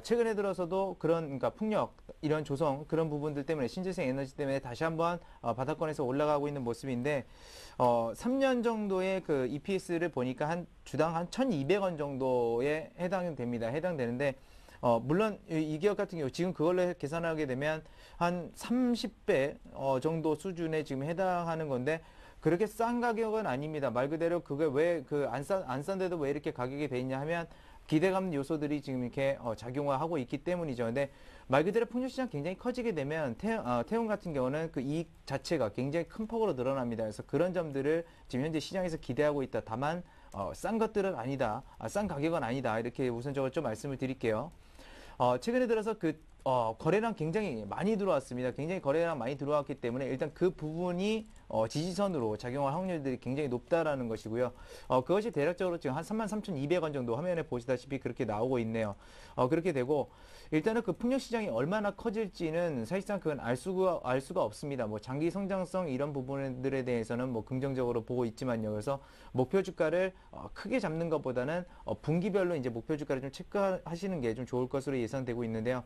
최근에 들어서도 그러니까 풍력, 이런 조성 그런 부분들 때문에 신재생 에너지 때문에 다시 한번 바닥권에서 올라가고 있는 모습인데 3년 정도의 그 EPS를 보니까 한 주당 한 1,200원 정도에 해당되는데 물론 이 기업 같은 경우 지금 그걸로 계산하게 되면 한 30배 정도 수준에 지금 해당하는 건데 그렇게 싼 가격은 아닙니다. 말 그대로 그게 왜 안 싼데도 왜 이렇게 가격이 돼 있냐 하면 기대감 요소들이 지금 이렇게 작용하고 있기 때문이죠. 근데 말 그대로 풍력시장 굉장히 커지게 되면 태웅 같은 경우는 그 이익 자체가 굉장히 큰 폭으로 늘어납니다. 그래서 그런 점들을 지금 현재 시장에서 기대하고 있다. 다만 싼 것들은 아니다. 싼 가격은 아니다. 이렇게 우선적으로 좀 말씀을 드릴게요. 최근에 들어서 거래량 굉장히 많이 들어왔습니다. 굉장히 거래량 많이 들어왔기 때문에 일단 그 부분이 지지선으로 작용할 확률들이 굉장히 높다라는 것이고요. 그것이 대략적으로 지금 한 33,200원 정도 화면에 보시다시피 그렇게 나오고 있네요. 그렇게 되고 일단은 그 풍력 시장이 얼마나 커질지는 사실상 그건 알 수가 없습니다. 뭐 장기 성장성 이런 부분들에 대해서는 뭐 긍정적으로 보고 있지만요. 그래서 목표 주가를 크게 잡는 것보다는 분기별로 이제 목표 주가를 좀 체크하시는 게 좀 좋을 것으로 예상되고 있는데요.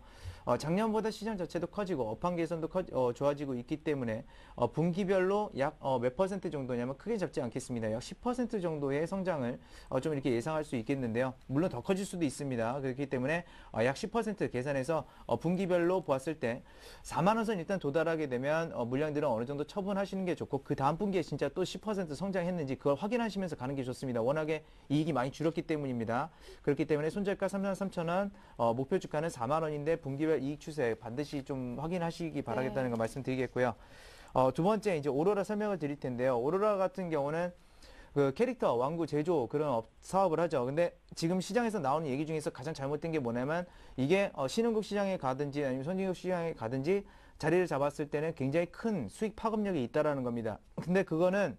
작년보다 시장 자체도 커지고 업황 개선도 좋아지고 있기 때문에 분기별로 약 몇 퍼센트 정도냐면 크게 잡지 않겠습니다. 약 10% 정도의 성장을 좀 이렇게 예상할 수 있겠는데요. 물론 더 커질 수도 있습니다. 그렇기 때문에 약 10% 계산해서 분기별로 보았을 때 4만 원 선 일단 도달하게 되면 물량들은 어느 정도 처분하시는 게 좋고 그 다음 분기에 진짜 또 10% 성장했는지 그걸 확인하시면서 가는 게 좋습니다. 워낙에 이익이 많이 줄었기 때문입니다. 그렇기 때문에 손절가 33,000원, 목표 주가는 4만 원인데 분기별 이익 추세 반드시 좀 확인하시기 바라겠다는 거 말씀드리겠고요. 두 번째 이제 오로라 설명을 드릴 텐데요. 오로라 같은 경우는 그 캐릭터, 왕구, 제조 그런 사업을 하죠. 근데 지금 시장에서 나오는 얘기 중에서 가장 잘못된 게 뭐냐면 이게 신흥국 시장에 가든지 아니면 선진국 시장에 가든지 자리를 잡았을 때는 굉장히 큰 수익 파급력이 있다라는 겁니다. 근데 그거는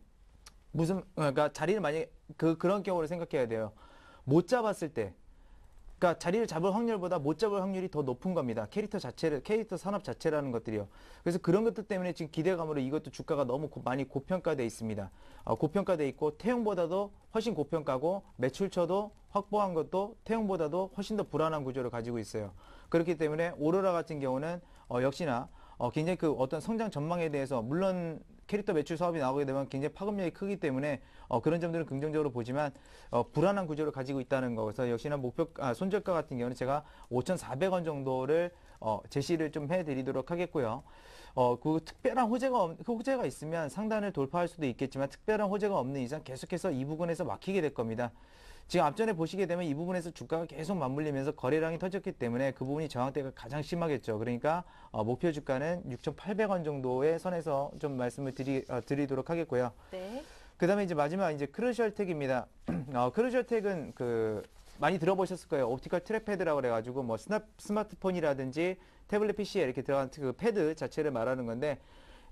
그러니까 자리를 만약에 그런 경우를 생각해야 돼요. 못 잡았을 때, 그러니까 자리를 잡을 확률보다 못 잡을 확률이 더 높은 겁니다. 캐릭터 산업 자체라는 것들이요. 그래서 그런 것들 때문에 지금 기대감으로 이것도 주가가 너무 많이 고평가돼 있습니다. 고평가돼 있고 태용보다도 훨씬 고평가고 매출처도 확보한 것도 태용보다도 훨씬 더 불안한 구조를 가지고 있어요. 그렇기 때문에 오로라 같은 경우는 역시나 굉장히 그 어떤 성장 전망에 대해서 물론 캐릭터 매출 사업이 나오게 되면 굉장히 파급력이 크기 때문에 그런 점들은 긍정적으로 보지만 불안한 구조를 가지고 있다는 거. 그래서 역시나 손절가 같은 경우는 제가 5,400원 정도를 제시를 좀 해드리도록 하겠고요. 그 특별한 호재가 있으면 상단을 돌파할 수도 있겠지만 특별한 호재가 없는 이상 계속해서 이 부분에서 막히게 될 겁니다. 지금 앞전에 보시게 되면 이 부분에서 주가가 계속 맞물리면서 거래량이 터졌기 때문에 그 부분이 저항대가 가장 심하겠죠. 그러니까 목표 주가는 6,800원 정도의 선에서 좀 말씀을 드리도록 하겠고요. 네. 그다음에 이제 마지막 이제 크루셜텍입니다. 크루셜텍은 그 많이 들어보셨을 거예요. 옵티컬 트랙패드라고 그래가지고 뭐 스마트폰이라든지 태블릿 PC에 이렇게 들어간 그 패드 자체를 말하는 건데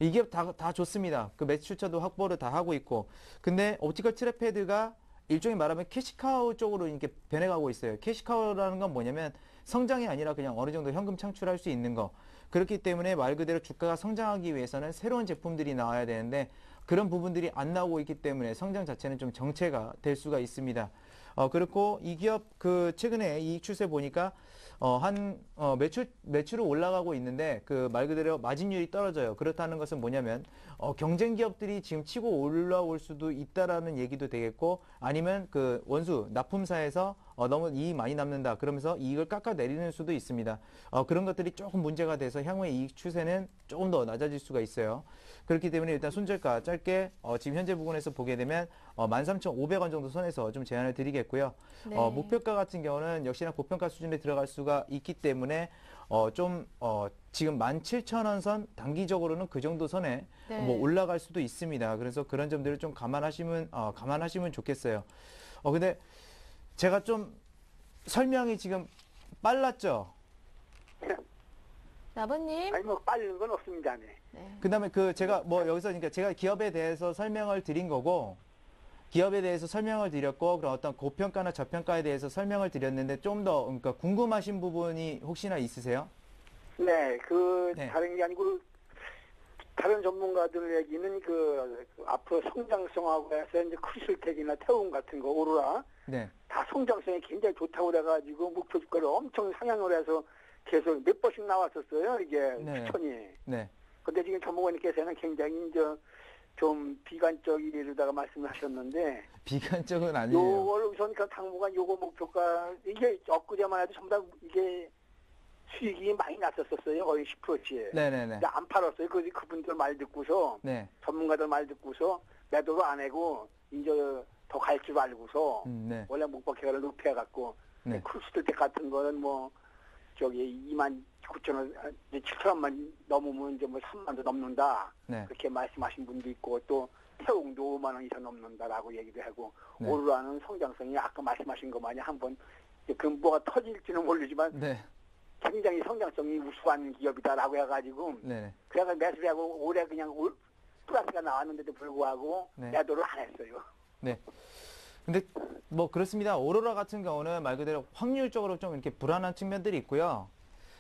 이게 다 좋습니다. 그 매출처도 확보를 다 하고 있고 근데 옵티컬 트랙패드가 일종의 말하면 캐시카우 쪽으로 이렇게 변해가고 있어요. 캐시카우라는 건 뭐냐면 성장이 아니라 그냥 어느 정도 현금 창출할 수 있는 거. 그렇기 때문에 말 그대로 주가가 성장하기 위해서는 새로운 제품들이 나와야 되는데 그런 부분들이 안 나오고 있기 때문에 성장 자체는 좀 정체가 될 수가 있습니다. 그렇고 이 기업 그 최근에 이익 추세 보니까 매출은 올라가고 있는데 그 말 그대로 마진율이 떨어져요. 그렇다는 것은 뭐냐면 경쟁 기업들이 지금 치고 올라올 수도 있다라는 얘기도 되겠고 아니면 그 원수 납품사에서 너무 이익 많이 남는다 그러면서 이익을 깎아내리는 수도 있습니다. 그런 것들이 조금 문제가 돼서 향후의 이익 추세는 조금 더 낮아질 수가 있어요. 그렇기 때문에 일단 손절가 짧게 지금 현재 부분에서 보게 되면 13,500원 정도 선에서 좀 제안을 드리겠고요. 네. 목표가 같은 경우는 역시나 고평가 수준에 들어갈 수가 있기 때문에 지금 17,000원 선 단기적으로는 그 정도 선에 네. 뭐 올라갈 수도 있습니다. 그래서 그런 점들을 좀 감안하시면 좋겠어요. 근데 제가 좀 설명이 지금 빨랐죠? 나버님. 아니 뭐 빠른 건 없습니다. 네. 네. 그다음에 그 제가 뭐 여기서 그러니까 제가 기업에 대해서 설명을 드린 거고 기업에 대해서 설명을 드렸고 그런 어떤 고평가나 저평가에 대해서 설명을 드렸는데 좀 더 그러니까 궁금하신 부분이 혹시나 있으세요? 네, 네. 다른 게 아니고 다른 전문가들 얘기는 그 앞으로 성장성하고 해서 이제 크리슬텍이나 태움 같은 거 오로라 네. 다 성장성이 굉장히 좋다고 그래가지고 목표 주가를 엄청 상향을 해서 계속 몇 번씩 나왔었어요 이게 네. 추천이. 네. 근데 지금 전문가님께서는 굉장히 좀 비관적이다가 말씀을 하셨는데 비관적은 아니에요. 요걸 우선 그 당분간 요거 목표가 이게 엊그제만 해도 전부 다 이게 수익이 많이 났었어요. 거의 10%치. 네네네. 근데 안 팔았어요. 그분들 말 듣고서 네. 전문가들 말 듣고서 매도를 안 하고 이제 더 갈 줄 알고서 네. 원래 목표가를 높여갖고 네. 크루스들 때 같은 거는 뭐 29,000원, 7,000원만 넘으면 이제 뭐 3만도 넘는다. 네. 그렇게 말씀하신 분도 있고 또 태웅도 5만 원 이상 넘는다라고 얘기도 하고 네. 오로라는 성장성이 아까 말씀하신 것 마냥 한번 그 뭐가 터질지는 모르지만 네. 굉장히 성장성이 우수한 기업이다라고 해가지고 네. 그래서 매수를 하고 올해 그냥 플러스가 나왔는데도 불구하고 네. 매도를 안 했어요. 네. 근데 뭐 그렇습니다. 오로라 같은 경우는 말 그대로 확률적으로 좀 이렇게 불안한 측면들이 있고요.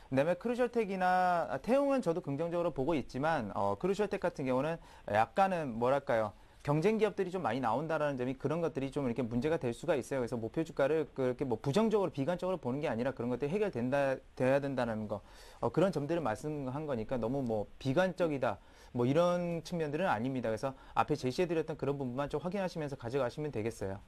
그다음에 크루셜텍이나 태웅은 저도 긍정적으로 보고 있지만 크루셜텍 같은 경우는 약간은 뭐랄까요 경쟁 기업들이 좀 많이 나온다라는 점이 그런 것들이 좀 이렇게 문제가 될 수가 있어요. 그래서 목표 주가를 그렇게 뭐 부정적으로 비관적으로 보는 게 아니라 그런 것들이 돼야 된다는 거 그런 점들을 말씀한 거니까 너무 뭐 비관적이다. 뭐 이런 측면들은 아닙니다. 그래서 앞에 제시해드렸던 그런 부분만 좀 확인하시면서 가져가시면 되겠어요.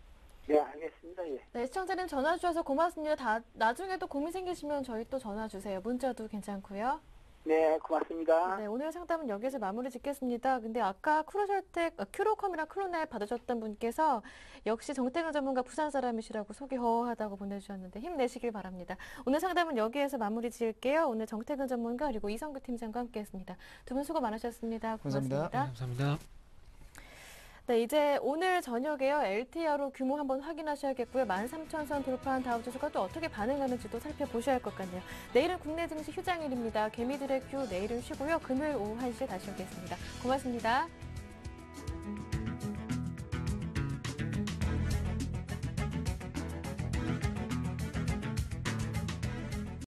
네, 알겠습니다. 예. 네, 시청자님 전화 주셔서 고맙습니다. 나중에도 고민 생기시면 저희 또 전화 주세요. 문자도 괜찮고요. 네, 고맙습니다. 네, 오늘 상담은 여기서 마무리 짓겠습니다. 근데 아까 큐로컴이랑 크로넬 받으셨던 분께서 역시 정태근 전문가 부산 사람이시라고 속이 허하다고 보내주셨는데 힘내시길 바랍니다. 오늘 상담은 여기에서 마무리 지을게요. 오늘 정태근 전문가 그리고 이성규 팀장과 함께했습니다. 두 분 수고 많으셨습니다. 고맙습니다. 감사합니다. 감사합니다. 네, 이제 오늘 저녁에요. LTRO 규모 한번 확인하셔야겠고요. 13,000선 돌파한 다우지수가 또 어떻게 반응하는지도 살펴보셔야 할 것 같네요. 내일은 국내 증시 휴장일입니다. 개미들의 큐 내일은 쉬고요. 금요일 오후 1시에 다시 오겠습니다. 고맙습니다.